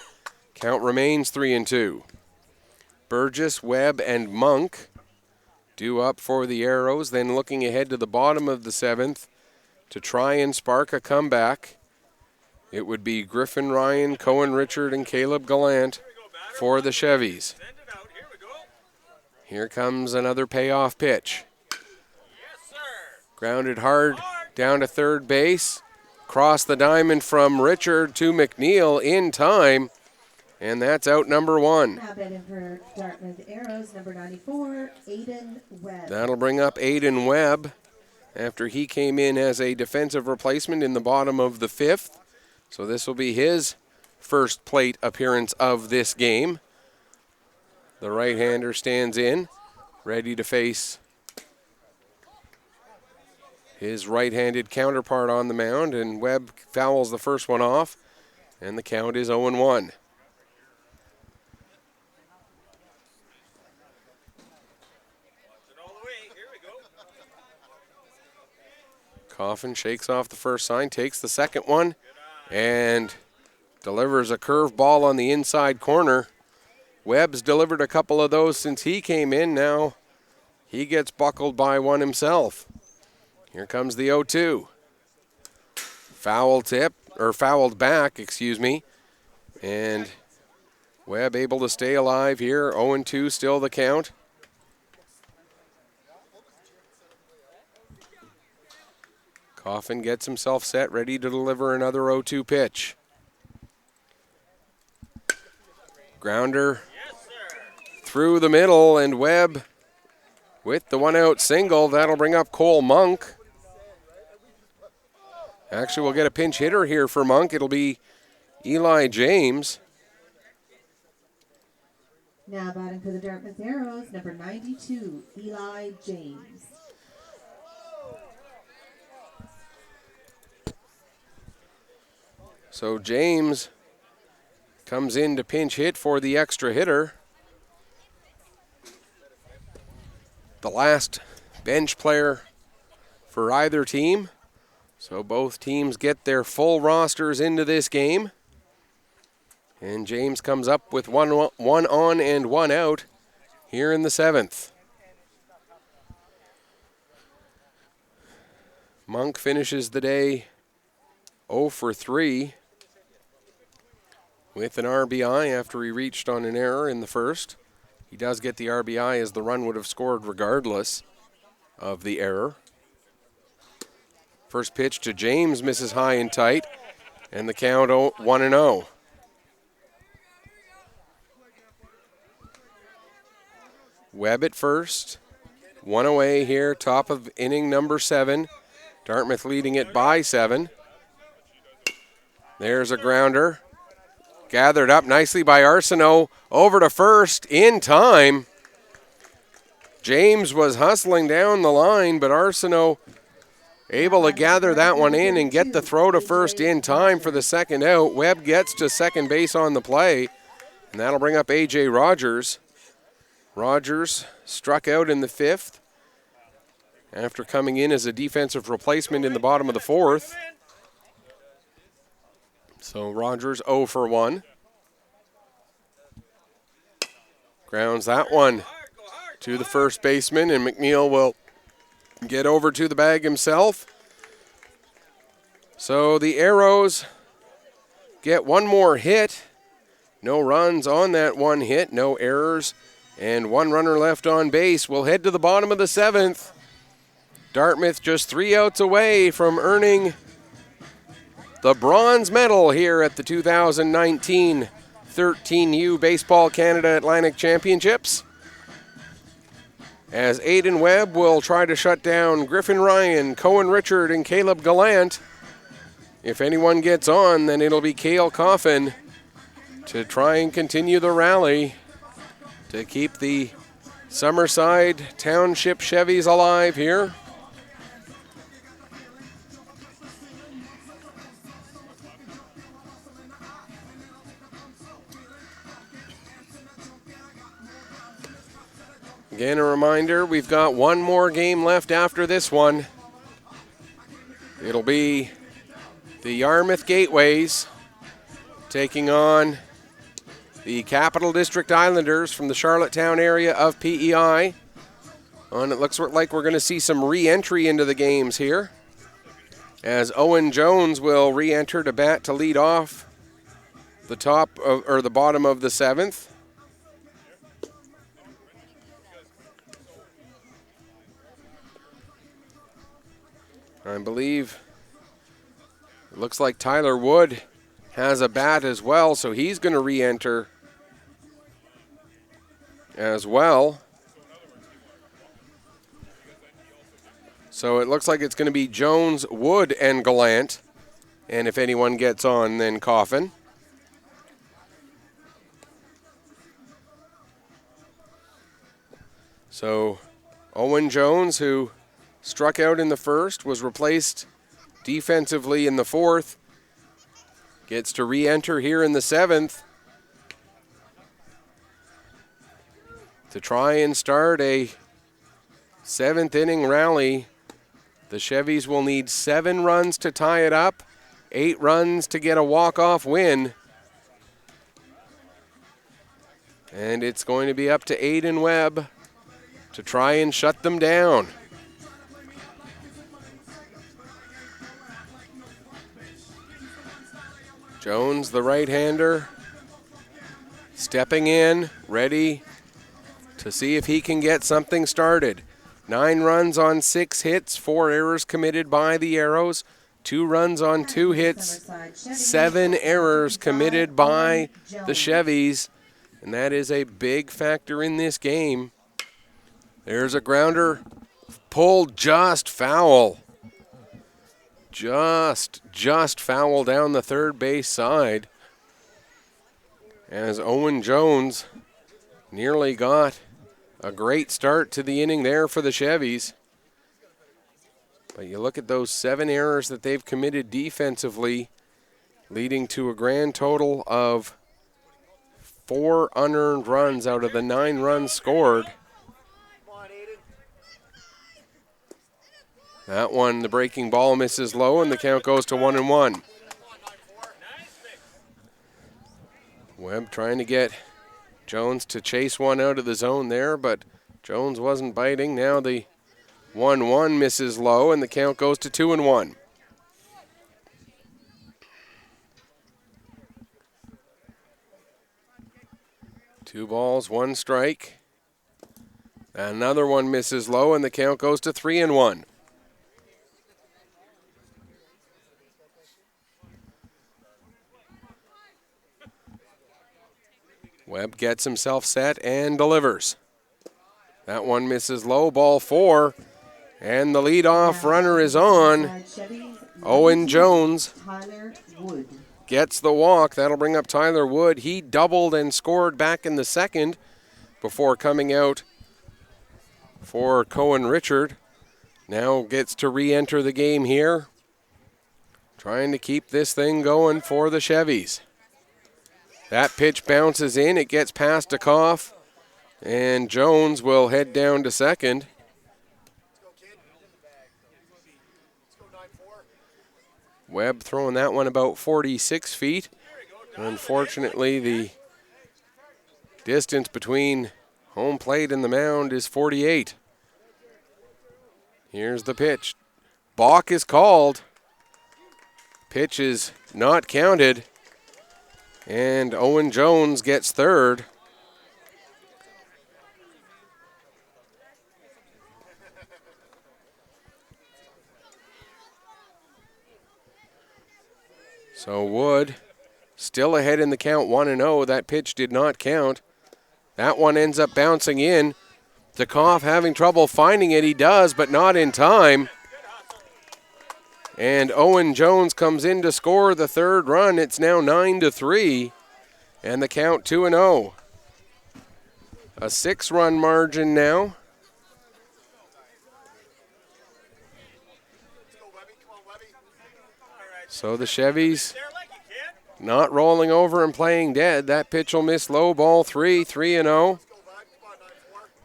S1: Count remains 3-2. Burgess, Webb, and Monk due up for the Arrows, then looking ahead to the bottom of the 7th to try and spark a comeback. It would be Griffin Ryan, Cohen Richard, and Caleb Gallant for the Chevys. Here comes another payoff pitch. Grounded hard down to third base. Cross the diamond from Richard to McNeil in time. And that's out number 1.
S2: Now batting for Dartmouth Arrows, number 94, Aiden Webb.
S1: That'll bring up Aiden Webb after he came in as a defensive replacement in the bottom of the 5th. So this will be his first plate appearance of this game. The right-hander stands in, ready to face his right-handed counterpart on the mound, and Webb fouls the first one off, and the count is 0-1. Coffin shakes off the first sign, takes the second one, and delivers a curve ball on the inside corner. Webb's delivered a couple of those since he came in. Now he gets buckled by one himself. Here comes the 0-2. Fouled back, excuse me. And Webb able to stay alive here. 0-2 still the count. Coffin gets himself set, ready to deliver another 0-2 pitch. Grounder through the middle, and Webb with the 1-out single. That'll bring up Cole Monk. Actually, we'll get a pinch hitter here for Monk. It'll be Eli James.
S2: Now batting for the Dartmouth Arrows, number 92, Eli James.
S1: So James comes in to pinch hit for the extra hitter. The last bench player for either team. So both teams get their full rosters into this game. And James comes up with one on and 1 out here in the 7th. Monk finishes the day 0 for 3 with an RBI after he reached on an error in the first. He does get the RBI as the run would have scored regardless of the error. First pitch to James misses high and tight, and the count 1-0. Webb at first. 1 away here, top of inning number 7. Dartmouth leading it by 7. There's a grounder. Gathered up nicely by Arsenault. Over to first in time. James was hustling down the line, but Arsenault able to gather that one in and get the throw to first in time for the second out. Webb gets to second base on the play, and that'll bring up A.J. Rogers. Rogers struck out in the 5th, after coming in as a defensive replacement in the bottom of the fourth. So Rogers 0 for 1. Grounds that one to the first baseman, and McNeil will get over to the bag himself. So the Arrows get one more hit. No runs on that one hit, no errors, and one runner left on base. We'll head to the bottom of the seventh. Dartmouth just 3 outs away from earning the bronze medal here at the 2019 13U Baseball Canada Atlantic Championships, as Aiden Webb will try to shut down Griffin Ryan, Cohen Richard, and Caleb Gallant. If anyone gets on, then it'll be Cale Coffin to try and continue the rally to keep the Summerside Township Chevys alive here. Again, a reminder, we've got one more game left after this one. It'll be the Yarmouth Gateways taking on the Capital District Islanders from the Charlottetown area of PEI. And it looks like we're going to see some re-entry into the games here, as Owen Jones will re-enter to bat to lead off the the bottom of the seventh. I believe it looks like Tyler Wood has a bat as well, so he's going to re-enter as well. So it looks like it's going to be Jones, Wood, and Gallant. And if anyone gets on, then Coffin. So Owen Jones, who struck out in the first, was replaced defensively in the fourth, gets to re-enter here in the seventh to try and start a seventh inning rally. The Chevys will need 7 runs to tie it up, 8 runs to get a walk-off win. And it's going to be up to Aiden Webb to try and shut them down. Jones, the right-hander, stepping in, ready to see if he can get something started. 9 runs on 6 hits, 4 errors committed by the Arrows, 2 runs on 2 hits, 7 errors committed by the Chevys, and that is a big factor in this game. There's a grounder pulled just foul. Just foul down the third base side, as Owen Jones nearly got a great start to the inning there for the Chevys. But you look at those 7 errors that they've committed defensively, leading to a grand total of 4 unearned runs out of the 9 runs scored. That one, the breaking ball misses low, and the count goes to 1-1. Webb trying to get Jones to chase one out of the zone there, but Jones wasn't biting. Now the 1-1 misses low, and the count goes to 2-1. Two balls, 1 strike. Another one misses low, and the count goes to 3-1. Webb gets himself set and delivers. That one misses low, ball 4. And the leadoff runner is on. Owen Jones gets the walk. That'll bring up Tyler Wood. He doubled and scored back in the second before coming out for Cohen Richard. Now gets to re-enter the game here, trying to keep this thing going for the Chevys. That pitch bounces in. It gets past Dukoff, and Jones will head down to second. Webb throwing that one about 46 feet. Unfortunately, the distance between home plate and the mound is 48. Here's the pitch. Balk is called. Pitch is not counted. And Owen Jones gets third. So Wood still ahead in the count, 1-0. That pitch did not count. That one ends up bouncing in. Dukoff having trouble finding it. He does, but not in time. And Owen Jones comes in to score the third run. It's now 9-3, and the count 2-0. A 6-run margin now. So the Chevys not rolling over and playing dead. That pitch will miss low, ball 3-0.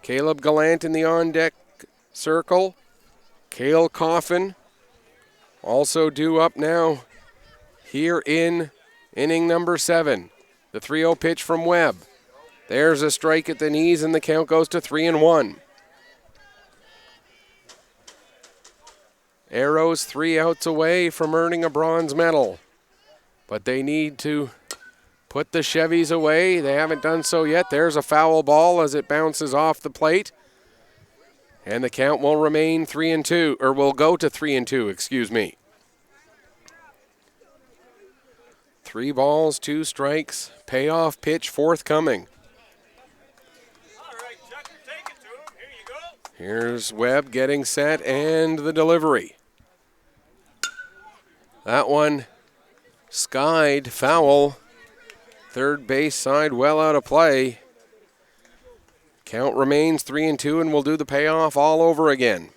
S1: Caleb Gallant in the on-deck circle. Cale Coffin also due up now here in inning number 7. The 3-0 pitch from Webb. There's a strike at the knees, and the count goes to 3-1. Arrows 3 outs away from earning a bronze medal. But they need to put the Chevys away. They haven't done so yet. There's a foul ball as it bounces off the plate. And the count will remain 3-2, or will go to 3-2, excuse me. 3 balls, 2 strikes. Payoff pitch forthcoming. Here's Webb getting set and the delivery. That one skied foul. Third base side well out of play. Count remains 3-2, and we'll do the payoff all over again.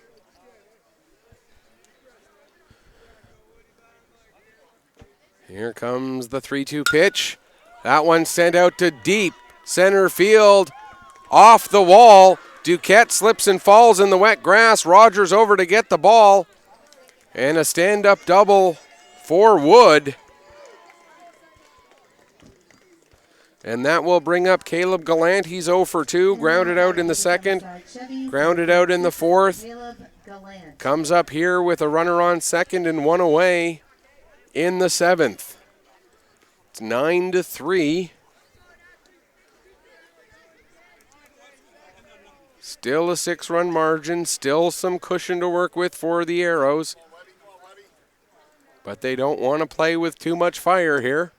S1: Here comes the 3-2 pitch. That one sent out to deep center field. Off the wall. Duquette slips and falls in the wet grass. Rogers over to get the ball. And a stand-up double for Wood. And that will bring up Caleb Gallant. He's 0 for 2. Grounded out in the second. Grounded out in the fourth. Comes up here with a runner on second and 1 away in the 7th. It's 9-3. Still a 6-run margin. Still some cushion to work with for the Arrows. But they don't want to play with too much fire here.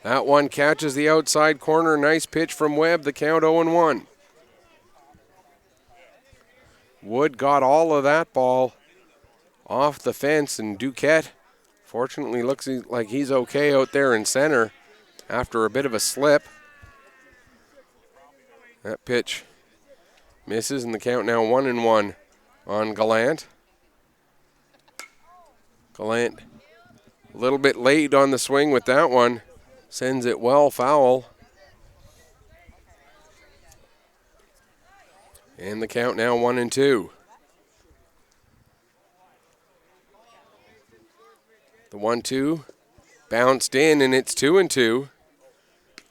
S1: That one catches the outside corner. Nice pitch from Webb. The count 0-1. Wood got all of that ball off the fence, and Duquette fortunately looks like he's okay out there in center after a bit of a slip. That pitch misses, and the count now 1-1 on Gallant. Gallant a little bit late on the swing with that one. Sends it well foul. And the count now 1-2. The 1-2 bounced in, and it's 2-2.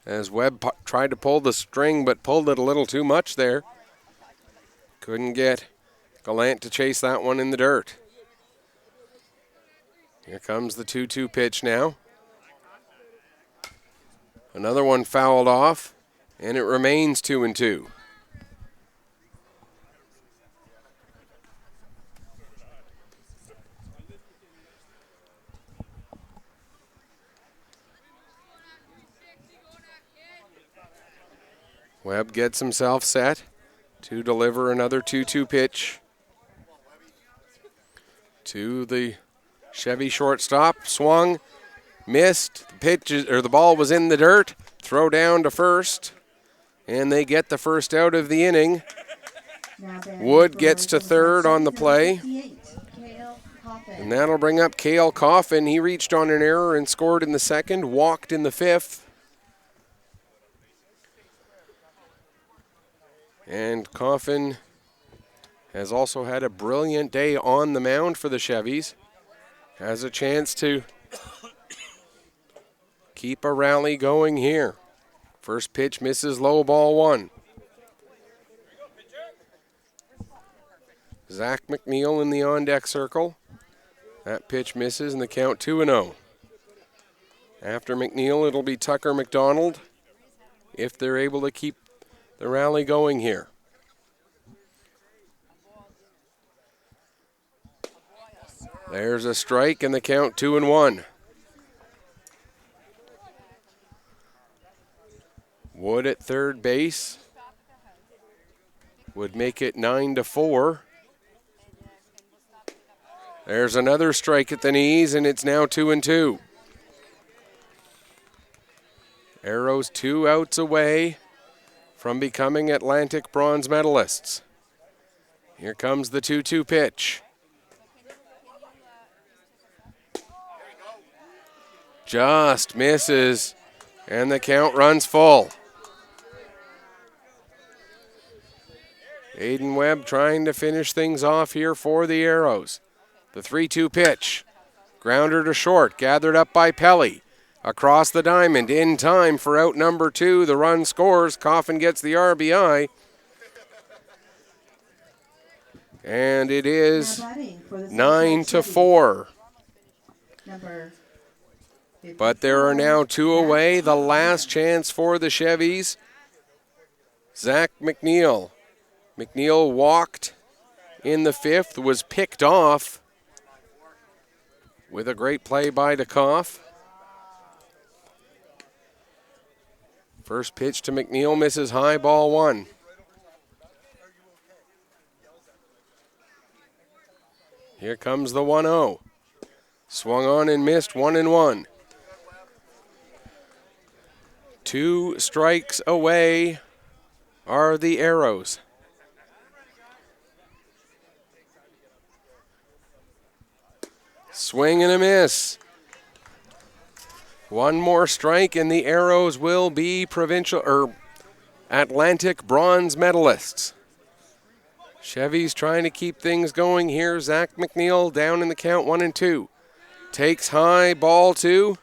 S1: As Webb tried to pull the string, but pulled it a little too much there. Couldn't get Gallant to chase that one in the dirt. Here comes the 2-2 pitch now. Another one fouled off, and it remains 2-2. Webb gets himself set to deliver another 2-2 pitch to the Chevy shortstop. Swung, missed. The ball was in the dirt. Throw down to first, and they get the first out of the inning. Wood gets to third on the play, and that'll bring up Cale Coffin. He reached on an error and scored in the second, walked in the fifth. And Coffin has also had a brilliant day on the mound for the Chevys. has a chance to keep a rally going here. First pitch misses, low, ball 1. Zach McNeil in the on-deck circle. That pitch misses and the count 2-0. After McNeil, it'll be Tucker McDonald if they're able to keep the rally going here. There's a strike and the count 2-1. Wood at third base would make it 9-4. There's another strike at the knees, and it's now 2-2. Arrows 2 outs away from becoming Atlantic bronze medalists. Here comes the 2-2 pitch. Just misses, and the count runs full. Aiden Webb trying to finish things off here for the Arrows. The 3-2 pitch. Grounder to short, gathered up by Pelly. Across the diamond, in time for out number 2. The run scores. Coffin gets the RBI. And it is 9-4. But there are now 2 away. The last chance for the Chevys. Zach McNeil. McNeil walked in the 5th, was picked off with a great play by DeKoff. First pitch to McNeil misses high, ball 1. Here comes the 1-0. Swung on and missed, 1-1. 2 strikes away are the Arrows. Swing and a miss. 1 more strike and the Arrows will be Atlantic bronze medalists. Chevys trying to keep things going here. Zach McNeil down in the count 1-2. Takes high, ball 2.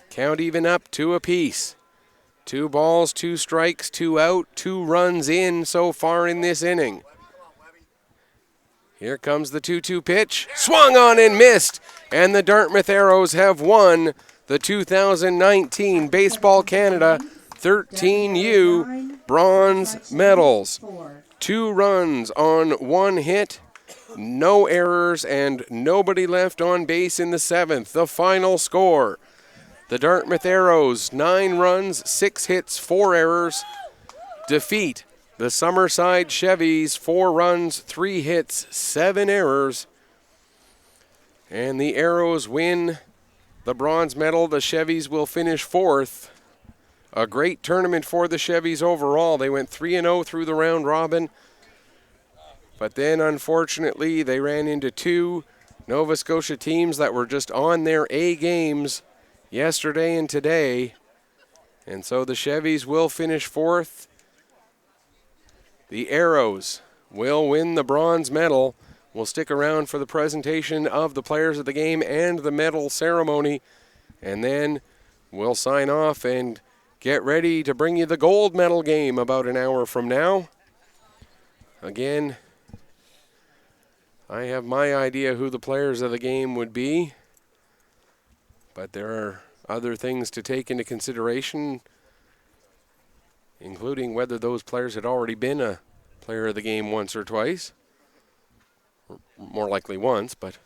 S1: Count even up, 2 apiece. 2 balls, 2 strikes, 2 out, 2 runs in so far in this inning. Here comes the 2-2 pitch. Swung on and missed. And the Dartmouth Arrows have won the 2019 Baseball Canada 13U bronze medals. 2 runs on 1 hit, no errors, and nobody left on base in the 7th. The final score, the Dartmouth Arrows, 9 runs, 6 hits, 4 errors, defeat the Summerside Chevys, 4 runs, 3 hits, 7 errors. And the Arrows win the bronze medal. The Chevys will finish 4th. A great tournament for the Chevys overall. They went 3-0 through the round robin. But then, unfortunately, they ran into 2 Nova Scotia teams that were just on their A games yesterday and today. And so the Chevys will finish 4th. The Arrows will win the bronze medal. We'll stick around for the presentation of the players of the game and the medal ceremony. And then we'll sign off and get ready to bring you the gold medal game about an hour from now. Again, I have my idea who the players of the game would be. But there are other things to take into consideration, including whether those players had already been a player of the game once or twice. Or more likely once, but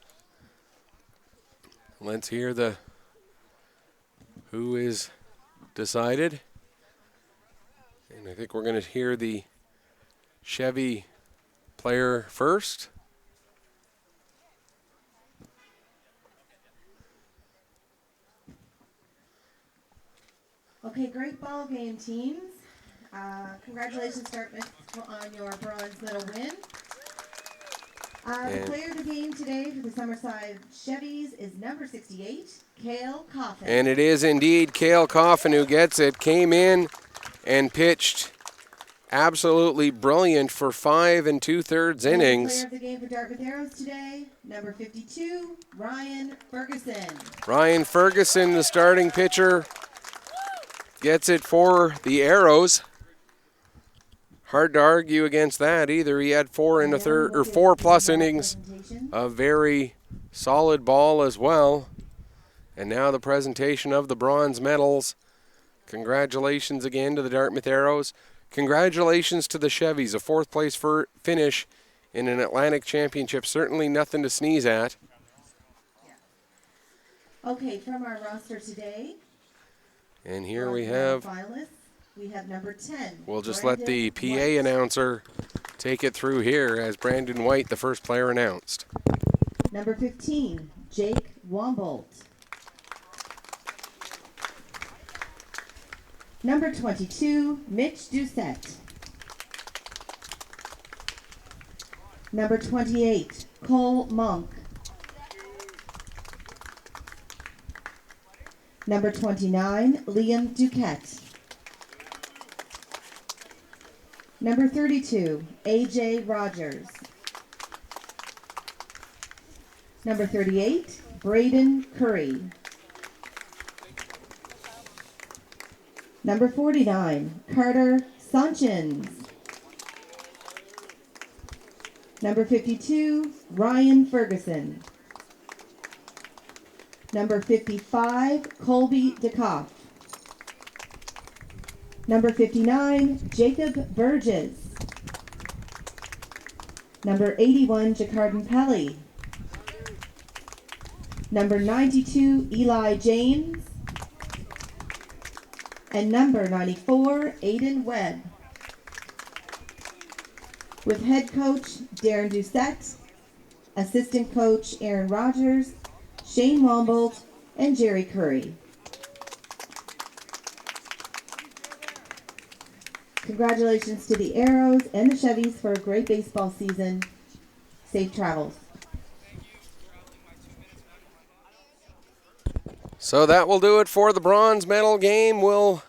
S1: let's hear who is decided. And I think we're going to hear the Chevy player first.
S2: Okay, great ball game, teams. Congratulations, Dartmouth, on your bronze medal win. The player of the game today for the Summerside Chevys is number 68, Cale Coffin.
S1: And it is indeed Cale Coffin who gets it. Came in and pitched absolutely brilliant for 5 2/3 innings.
S2: Player of the game for Dartmouth Arrows today, number 52, Ryan Ferguson.
S1: Ryan Ferguson, the starting pitcher, gets it for the Arrows. Hard to argue against that either. He had 4 1/3 or 4+ innings of very solid ball as well. And now the presentation of the bronze medals. Congratulations again to the Dartmouth Arrows. Congratulations to the Chevys, a 4th place finish in an Atlantic Championship. Certainly nothing to sneeze at.
S2: Okay, from our roster today.
S1: And here we have,
S2: number 10.
S1: we'll just let the PA announcer take it through here as Brandon White, the first player, announced.
S2: Number 15, Jake Wombolt. Number 22, Mitch Doucette. Number 28, Cole Monk. Number 29, Liam Duquette. Number 32, AJ Rogers. Number 38, Braden Curry. Number 49, Carter Sanchins. Number 52, Ryan Ferguson. Number 55, Colby DeKoff. Number 59, Jacob Burgess. Number 81, Jacardan Pelly. Number 92, Eli James. And number 94, Aiden Webb. With head coach Darren Doucette, assistant coach Aaron Rogers, Shane Wombolt, and Jerry Curry. Congratulations to the Arrows and the Chevys for a great baseball season. Safe travels.
S1: So that will do it for the bronze medal game. We'll